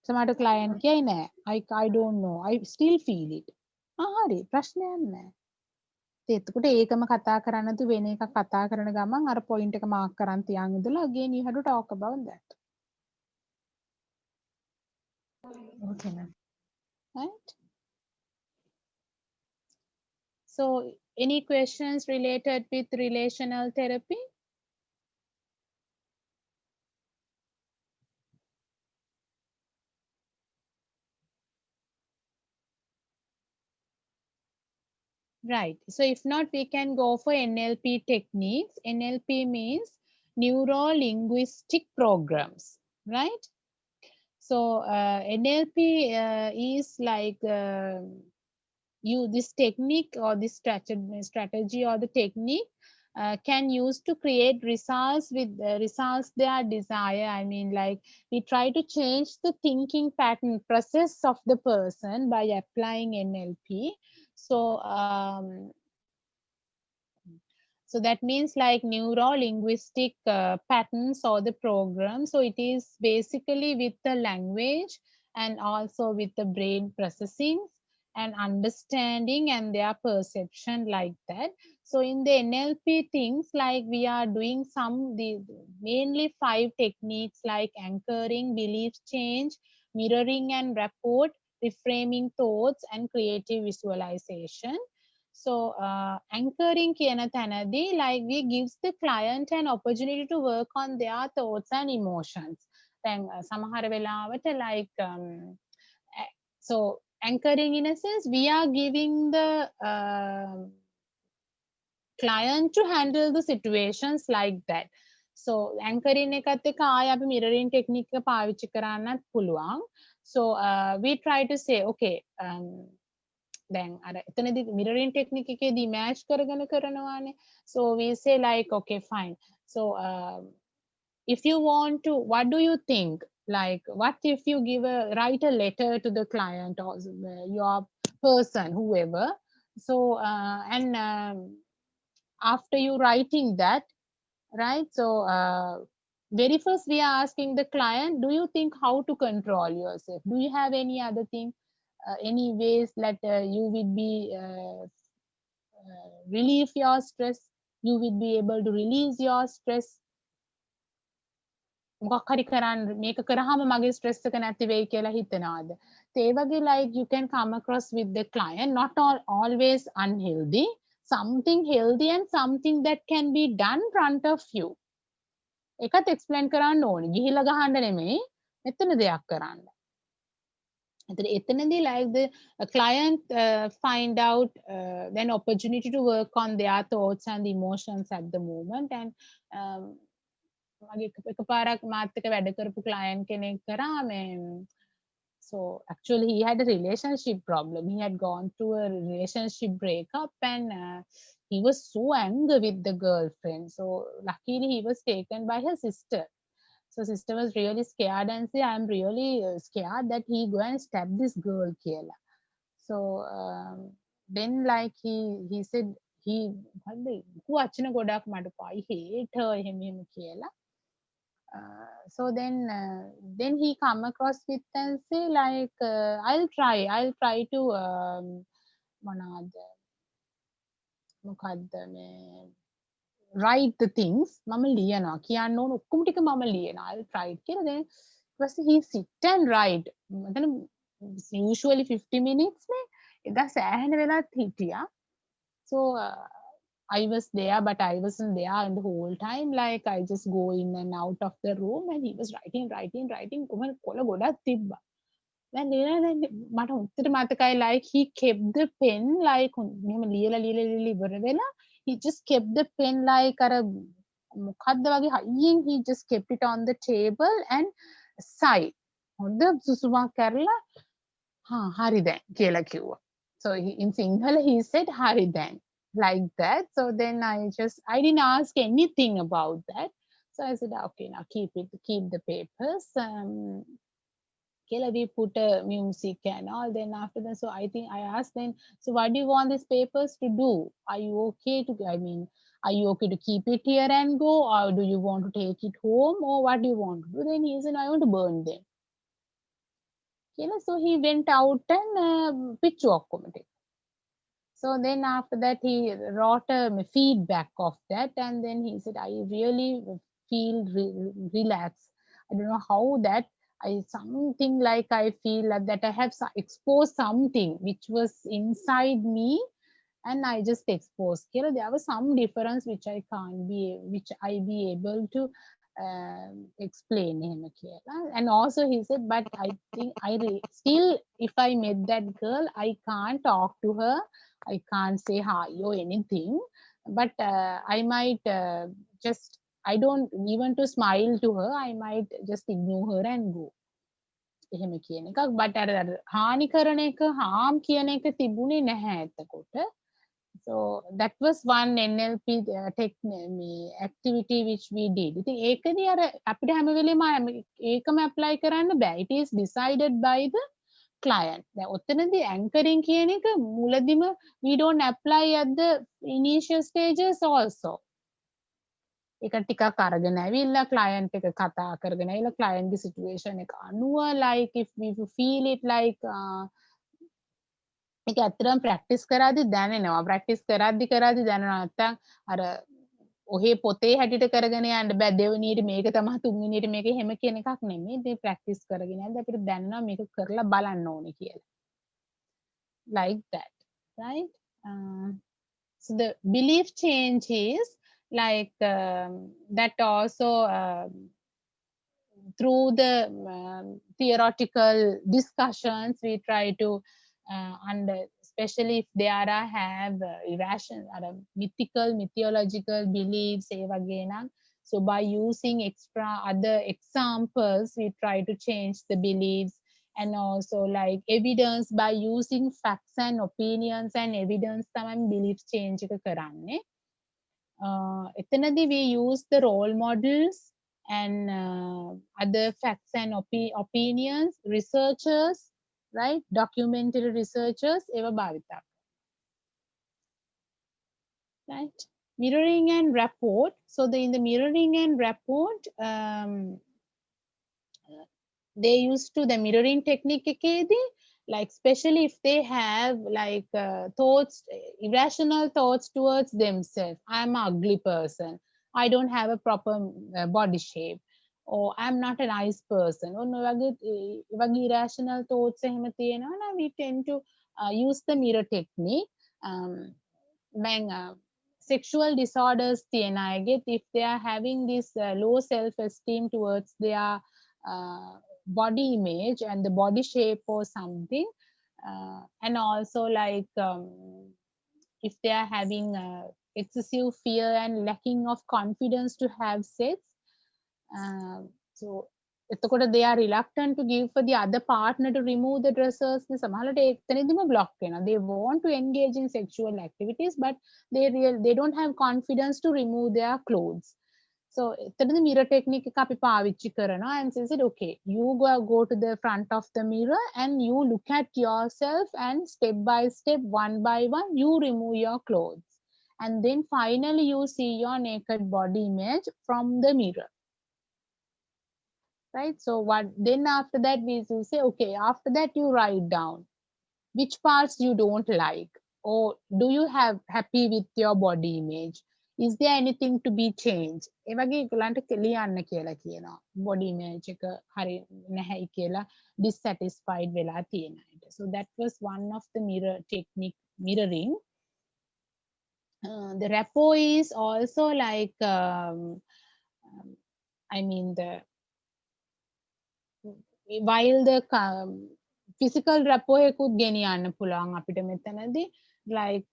සමහරට ක්ලයන්ට් කියයි නෑ I don't know I still feel it. හරි ප්‍රශ්නයක් නෑ. එතකොට ඒකම කතා කරන්න නැතු වෙන එකක් කතා කරන ගමන් අර පොයින්ට් එක මාක් කරන් තියන් ඉඳලා again you have to talk about that. Okay, ma'am. Right? So any questions related with relational therapy? Right. So if not, we can go for NLP techniques. NLP means neuro-linguistic programs, right? So NLP is like this technique or this strategy or the technique can use to create results with results they are desire. I mean, like we try to change the thinking pattern process of the person by applying NLP. So so that means like neuro-linguistic patterns or the program. So it is basically with the language and also with the brain processing and understanding and their perception like that. So in the NLP things, like we are doing mainly 5 techniques like anchoring, belief change, mirroring and rapport, reframing thoughts, and creative visualization. So anchoring කියන තැනදී like we gives the client an opportunity to work on their thoughts and emotions. දැන් සමහර වෙලාවට like so anchoring in a sense we are giving the client to handle the situations like that. So anchoring එකත් එක්ක ආය අපි mirroring technique එක පාවිච්චි කරන්නත් පුළුවන්. So we try to say okay දැන් අර එතනදී mirroring technique එකේදී match කරගෙන කරනවානේ. So we say like okay fine. So if you want to, what do you think? Like what if you write a letter to the client or your person, whoever. So and after you writing that, right? So very first we are asking the client, do you think how to control yourself? Do you have any other thing? Any ways that you will be relieve your stress, you will be able to release your stress. මොකක් හරි කරන්න මේක කරාම මගේ stress එක නැති වෙයි කියලා හිතනවාද? ඒ වගේ like you can come across with the client, not always unhealthy, something healthy and something that can be done front of you. එකත් explain කරන්න ඕනේ. ගිහිල්ලා ගහන්න නෙමෙයි, මෙතන දෙයක් කරන්න. එතනදී like the client find out then opportunity to work on their thoughts and emotions at the moment. And මගේ එකපාරක් මාත් එක්ක වැඩ කරපු client කෙනෙක් කරා මේ so actually he had a relationship problem. He had gone through a relationship breakup and he was so angry with the girlfriend. So luckily he was taken by her sister. So sister was really scared and say, I'm really scared that he go and stab this girl කියලා. So then like he said he වචන ගොඩක් මට I hate her එහෙම කියලා. So then he come across with and say like I'll try to මොනවද මොකද්ද මේ write the things මම ලියනවා කියන්න ඕන ඔක්කොම ටික මම ලියනවා I'll try it කියලා then ඊපස්සේ he sit and write මතන usually 50 minutes නේ එදා සෑහෙන වෙලාවක් හිටියා so I was there but I wasn't there in the whole time like I just go in and out of the room and he was writing කොහොම කොළ ගොඩක් තිබ්බා දැන් මට උත්තර මතකයි like he kept the pen like මෙහෙම ලියලා ඉවර වෙලා he just kept the pen like අර මොකද්ද වගේ හයියෙන් he just kept it on the table and sigh හොඳ සුසුමක් කරලා හරි දැන් කියලා කිව්වා so in Sinhala he said hari then like that so then I didn't ask anything about that so I said okay now keep the papers We put music and all. Then after that, so I think I asked then, so what do you want these papers to do? Are you okay to, I mean, are you okay to keep it here and go, or do you want to take it home, or what do you want to do? Then he said, I want to burn them. So he went out and pitch committee. So then after that, he wrote a feedback of that, and then he said, I really feel relaxed. I don't know how that something like I feel that I have exposed something which was inside me, and I just exposed. There was some difference which I can't be, which I be able to explain him. And also he said, but I think still, if I met that girl, I can't talk to her, I can't say hi or anything, but I might just, I don't even to smile to her, I might just ignore her and go. එහෙම කියන එකක්. but අර හානි කරන එක, harm කියන එක තිබුණේ නැහැ එතකොට. So that was one NLP activity which we did. ඉතින් ඒකදී අර අපිට හැම වෙලේම ඒකම apply කරන්න බෑ. It is decided by the client. දැන් ඔතනදී anchoring කියන එක මුලදිම we don't apply at the initial stages also. එක ටිකක් අරගෙන ඇවිල්ලා client එක කතා කරගෙන ඇවිල්ලා client ගේ situation එක අනුව, like if we feel it like ඒක ඇත්තටම ප්‍රැක්ටිස් කරද්දි දැනෙනවා. ප්‍රැක්ටිස් කරද්දි දැනෙනවා. නැත්තම් අර ඔහේ පොතේ හැටියට කරගෙන යන්න බෑ. දෙවෙනියට මේක තමයි, තුන්වෙනියට මේක, එහෙම කියන එකක් නෙමෙයි. ඉතින් ප්‍රැක්ටිස් කරගෙන යද්දි අපිට දැනෙනවා මේක කරලා බලන්න ඕනේ කියලා. Like that, right? So the belief change is like that also through the theoretical discussions we try to especially if there are have irrational mythological beliefs so by using extra other examples we try to change the beliefs, and also like evidence, by using facts and opinions and evidence තමයි belief change එක කරන්නේ. එතනදී we use the role models and other facts and opinions, researchers, right? Documentary researchers, eva bhavita. Right? Mirroring and rapport. So in the mirroring and rapport, they used to the mirroring technique ekedi, like especially if they have like thoughts, irrational thoughts towards themselves. I'm an ugly person, I don't have a proper body shape, or I'm not a nice person, or no wage irrational thoughts එහෙම තියෙනවා නම් we tend to use the mirror technique. Sexual disorders තියෙන අයගෙත්, if they are having this low self esteem towards their body image and the body shape or something, and also like if they are having excessive fear and lacking of confidence to have sex, so එතකොට they are reluctant to give for the other partner to remove the dresses. සමහරවිට එතනදිම block වෙනවා. They want to engage in sexual activities but they don't have confidence to remove their clothes. So එතනදී mirror technique එක අපි පාවිච්චි කරනවා, and says it, okay, you go to the front of the mirror and you look at yourself, and step by step, one by one, you remove your clothes, and then finally you see your naked body image from the mirror. Right? So what then after that we will say, okay, after that you write down which parts you don't like, or do you have happy with your body image, is there anything to be changed. ඒ වගේ ඒගොල්ලන්ට ලියන්න කියලා කියනවා. body image එක හරි නැහැයි කියලා dissatisfied වෙලා තියෙන අයට. So that was one of the mirror technique, mirroring. The rapport is also like I mean the while the physical rapport එකකුත් ගෙනියන්න පුළුවන් අපිට මෙතනදී, like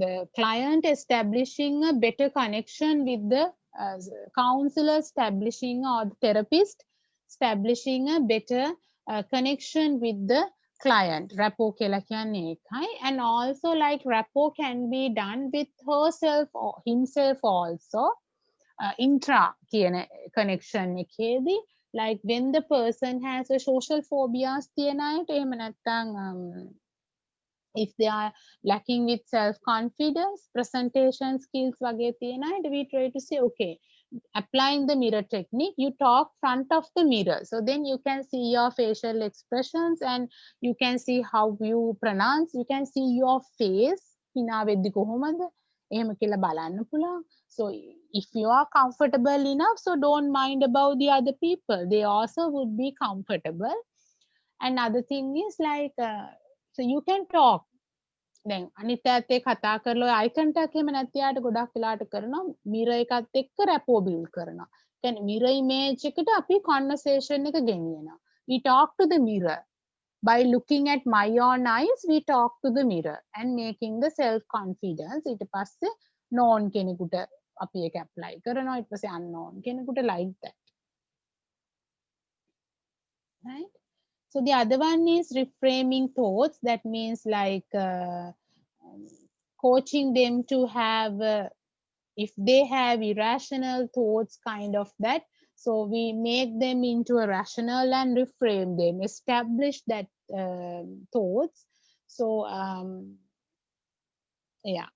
the client establishing a better connection with the counselor, establishing, or the therapist establishing a better connection with the client. Rapport කියලා කියන්නේ ඒකයි. And also like rapport can be done with herself or himself also. Intra කියන connection එකේදී like when the person has a social phobias තියෙන අයට එහෙම නැත්නම් if they are lacking with self confidence presentation skills වගේ තියෙන අයට we try to say okay, applying the mirror technique, you talk front of the mirror, so then you can see your facial expressions and you can see how you pronounce, you can see your face hina වෙද්දි කොහොමද එහෙම කියලා බලන්න පුළුවන්. So if you are comfortable enough, so don't mind about the other people, they also would be comfortable. Another thing is like so you can talk. දැන් අනිත් අයත් එක්ක කතා කරලා ඔය අයි කන්ටැක්ට් එහෙම නැති අයට ගොඩක් වෙලාට කරනවා මිරර් එකත් එක්ක රැපෝ බිල්ඩ් කරනවා. කියන්නේ මිරර් ඉමේජ් එකට අපි කන්වර්සේෂන් එක ගෙනියනවා. We talk to the mirror. By looking at my own eyes, we talk to the mirror and making the self confidence. ඊට පස්සේ known කෙනෙකුට අපි ඒක apply කරනවා. ඊට පස්සේ unknown කෙනෙකුට like that. Right? So the other one is reframing thoughts. That means like coaching them to have, if they have irrational thoughts, kind of that. So we make them into a rational and reframe them, establish that thoughts. So yeah.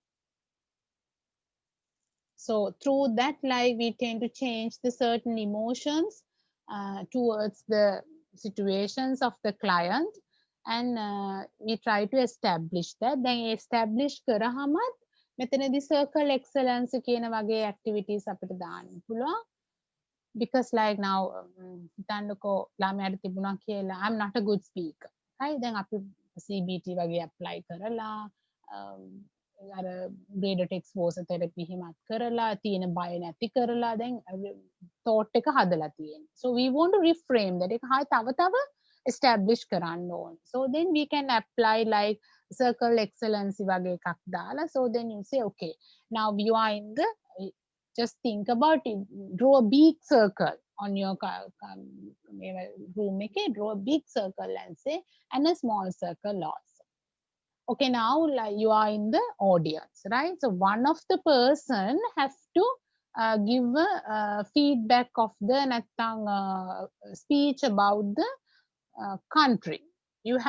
So through that, like we tend to change the certain emotions towards the situations of the client, and we try to establish that. Then establish කරාමත් මෙතනදී circle excellence කියන වගේ activities අපිට දාන්න පුළුවන්. Because like now හිතන්නකෝ ළමයාට තිබුණා කියලා I'm not a good speaker. right? දැන් අපි CBT වගේ apply කරලා අර graded exposure therapy හිමත් කරලා තියෙන බය නැති කරලා දැන් thought එක හදලා තියෙනවා. So we want to reframe that. ඒක හායි තව establish කරන්න ඕන. So then we can apply like circle excellence වගේ එකක් දාලා. So then you say okay, now you are in the, just think about it, draw a big circle on your room, okay? Draw a big circle and say, and a small circle also. Okay, now like you are in the audience, right? So one of the person has to give a feedback of the speech about the country. You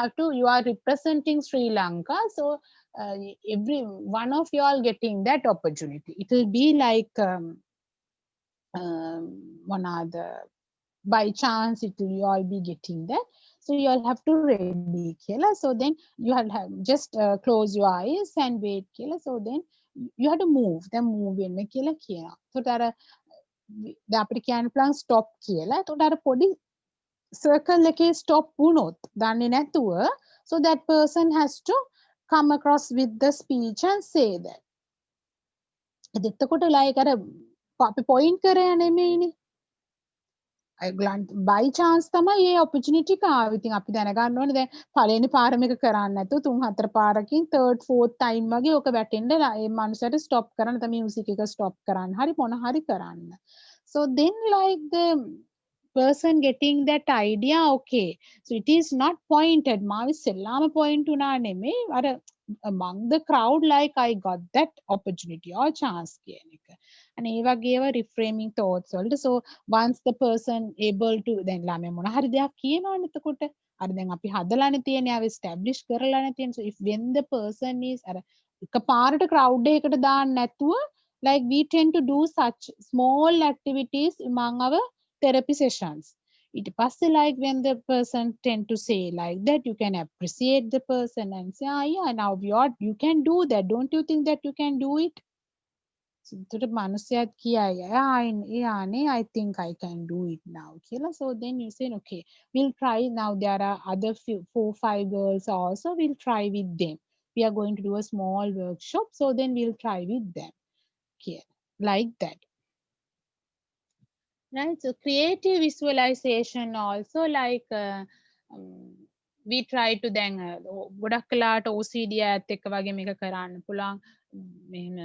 are representing Sri Lanka, so every one of you all getting that opportunity. It will be like one other, by chance it will you all be getting that. So you all have to ready කියලා. So then you have just close your eyes and wait කියලා. So then you have to move. Then move වෙන්න කියලා කියනවා. So අර අපිට කියන්න පුළුවන් stop කියලා. එතකොට අර පොඩි circle එකේ stop වුණොත් දන්නේ නැතුව, so that person has to come across with the speech and say that. එතකොට like අර අපි point කරේ නෙමෙයිනේ. by chance තමයි මේ opportunity කාව. ඉතින් අපි දැනගන්න ඕනේ දැන් පළවෙනි පාරම එක කරන්න නැතුව තුන් හතර පාරකින් third fourth time වගේ ඔක වැටෙන්න ඒ මනුස්සයට stop කරන්න තමයි music එක stop කරන්න. හරි මොන හරි කරන්න. So then like the person getting that idea, okay, so it is not pointed. මාව ඉස්සෙල්ලාම point උනා නෙමෙයි. අර among the crowd like I got that opportunity or chance කියන එක. and ඒ වගේව reframing thoughts වලට. So once the person able to, දැන් ළමයා මොන හරි දෙයක් කියනවනේ එතකොට අර දැන් අපි හදලානේ තියෙන්නේ, ආව establish කරලානේ තියෙන්නේ. So if when the person is අර එකපාරට crowd එකකට දාන්න නැතුව, like we tend to do such small activities among our therapy sessions. ඊට පස්සේ like when the person tend to say like that, you can appreciate the person and say, yeah, now you can do that, don't you think that you can do it? So එතකොට මනුස්සයාත් කියයි, I think I can do it now කියලා. So then you say okay, we'll try. Now there are other 4-5 girls also, we'll try with them. We are going to do a small workshop, so then we'll try with them here, like that. Right? So creative visualization also, like we try to then ගොඩක් කලාට OCD ඇත් එක්ක වගේ මේක කරන්න පුළුවන්. මෙහෙම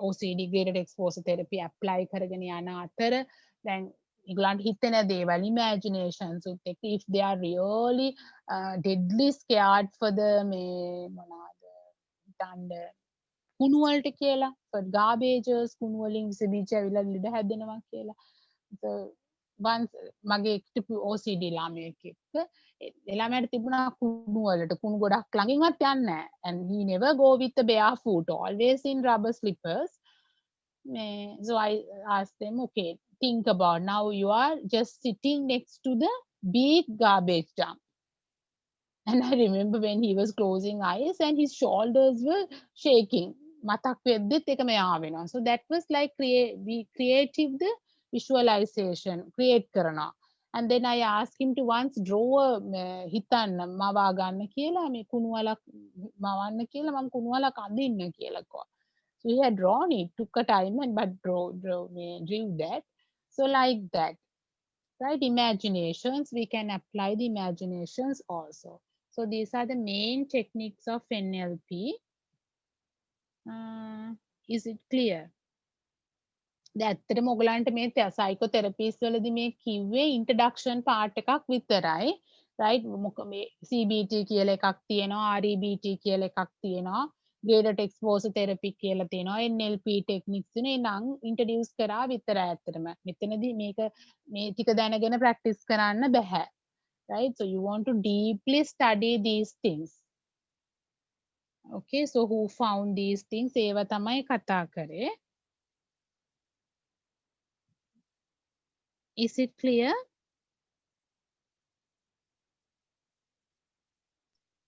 OCD graded exposure therapy apply කරගෙන යන අතර දැන් ඒගොල්ලන්ට හිතෙන දේවල් imaginations උත් එක්ක, if they are really deadly scared for the මේ මොනවාද හිතන්න කුණු වලට කියලා, for garbages කුණු වලින් විසබීජ ඇවිල්ලා ලෙඩ හැදෙනවා කියලා. So once මගේ හිටපු OCD ළමයෙක් එක්ක ඒ ළමයාට තිබුණා කුණු වලට කුණු ගොඩක් ළඟින්වත් යන්නේ නැහැ and he never go with the barefoot always in rubber slippers so I asked them okay think about now you are just sitting next to the big garbage dump and I remember when he was closing eyes and his shoulders were shaking මතක් වෙද්දිත් ඒක මෙයා වෙනවා so that was like we creative the visualization create කරනවා and then I asked him to once draw හිතන්න මවා ගන්න කියලා මේ කුණු වලක් මවන්න කියලා මම කුණු වලක් අඳින්න කියලා කිව්වා so he had drawn it took a time and but drew that so like that right imaginations we can apply the imaginations also so these are the main techniques of NLP is it clear ඇත්තටම ඔයගලන්ට මේ සයිකෝതെරපිස් වලදී මේ කිව්වේ introduction part එකක් විතරයි right මේ CBT කියලා එකක් තියෙනවා REBT කියලා එකක් තියෙනවා graded exposure therapy කියලා තියෙනවා NLP techniques තියෙනවා ඒ නම් ඉන්ට්‍රොඩියුස් කරා විතරයි ඇත්තටම මෙතනදී මේක මේ ටික දැනගෙන ප්‍රැක්ටිස් කරන්න බෑ right so you want to deeply study these things okay so who found these things ඒව තමයි කතා කරේ is it clear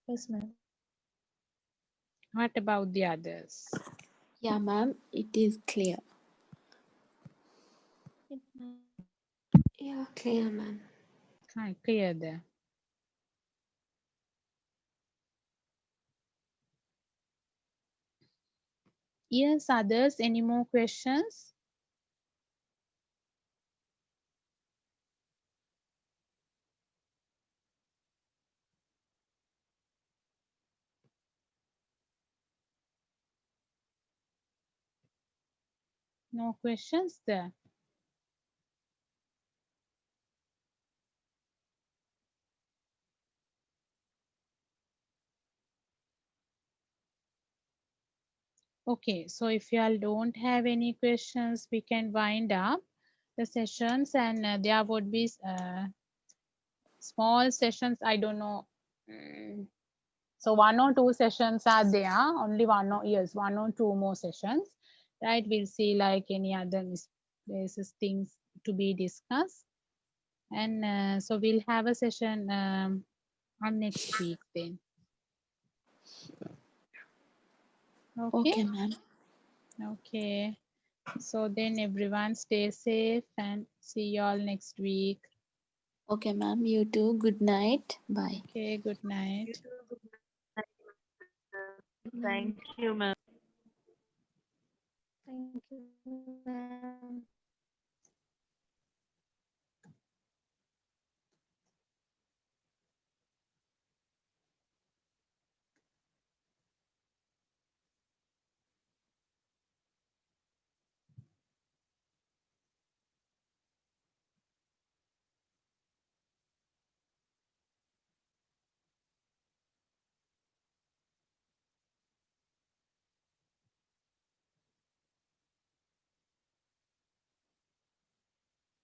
Yes, ma'am. what about the others Yeah, ma'am, it is clear. Yeah, clear, ma'am. clear there yes others any more questions no questions there okay so if you all don't have any questions we can wind up the sessions and there would be small sessions I don't know so 1 or 2 sessions are there only one or two more sessions right we'll see like any other places things to be discussed and so we'll have a session on next week then Okay, ma'am. okay so then everyone stay safe and see you all next week Okay, ma'am. You too. Good night. Bye. okay good night Thank you, ma'am. Thank you, ma'am.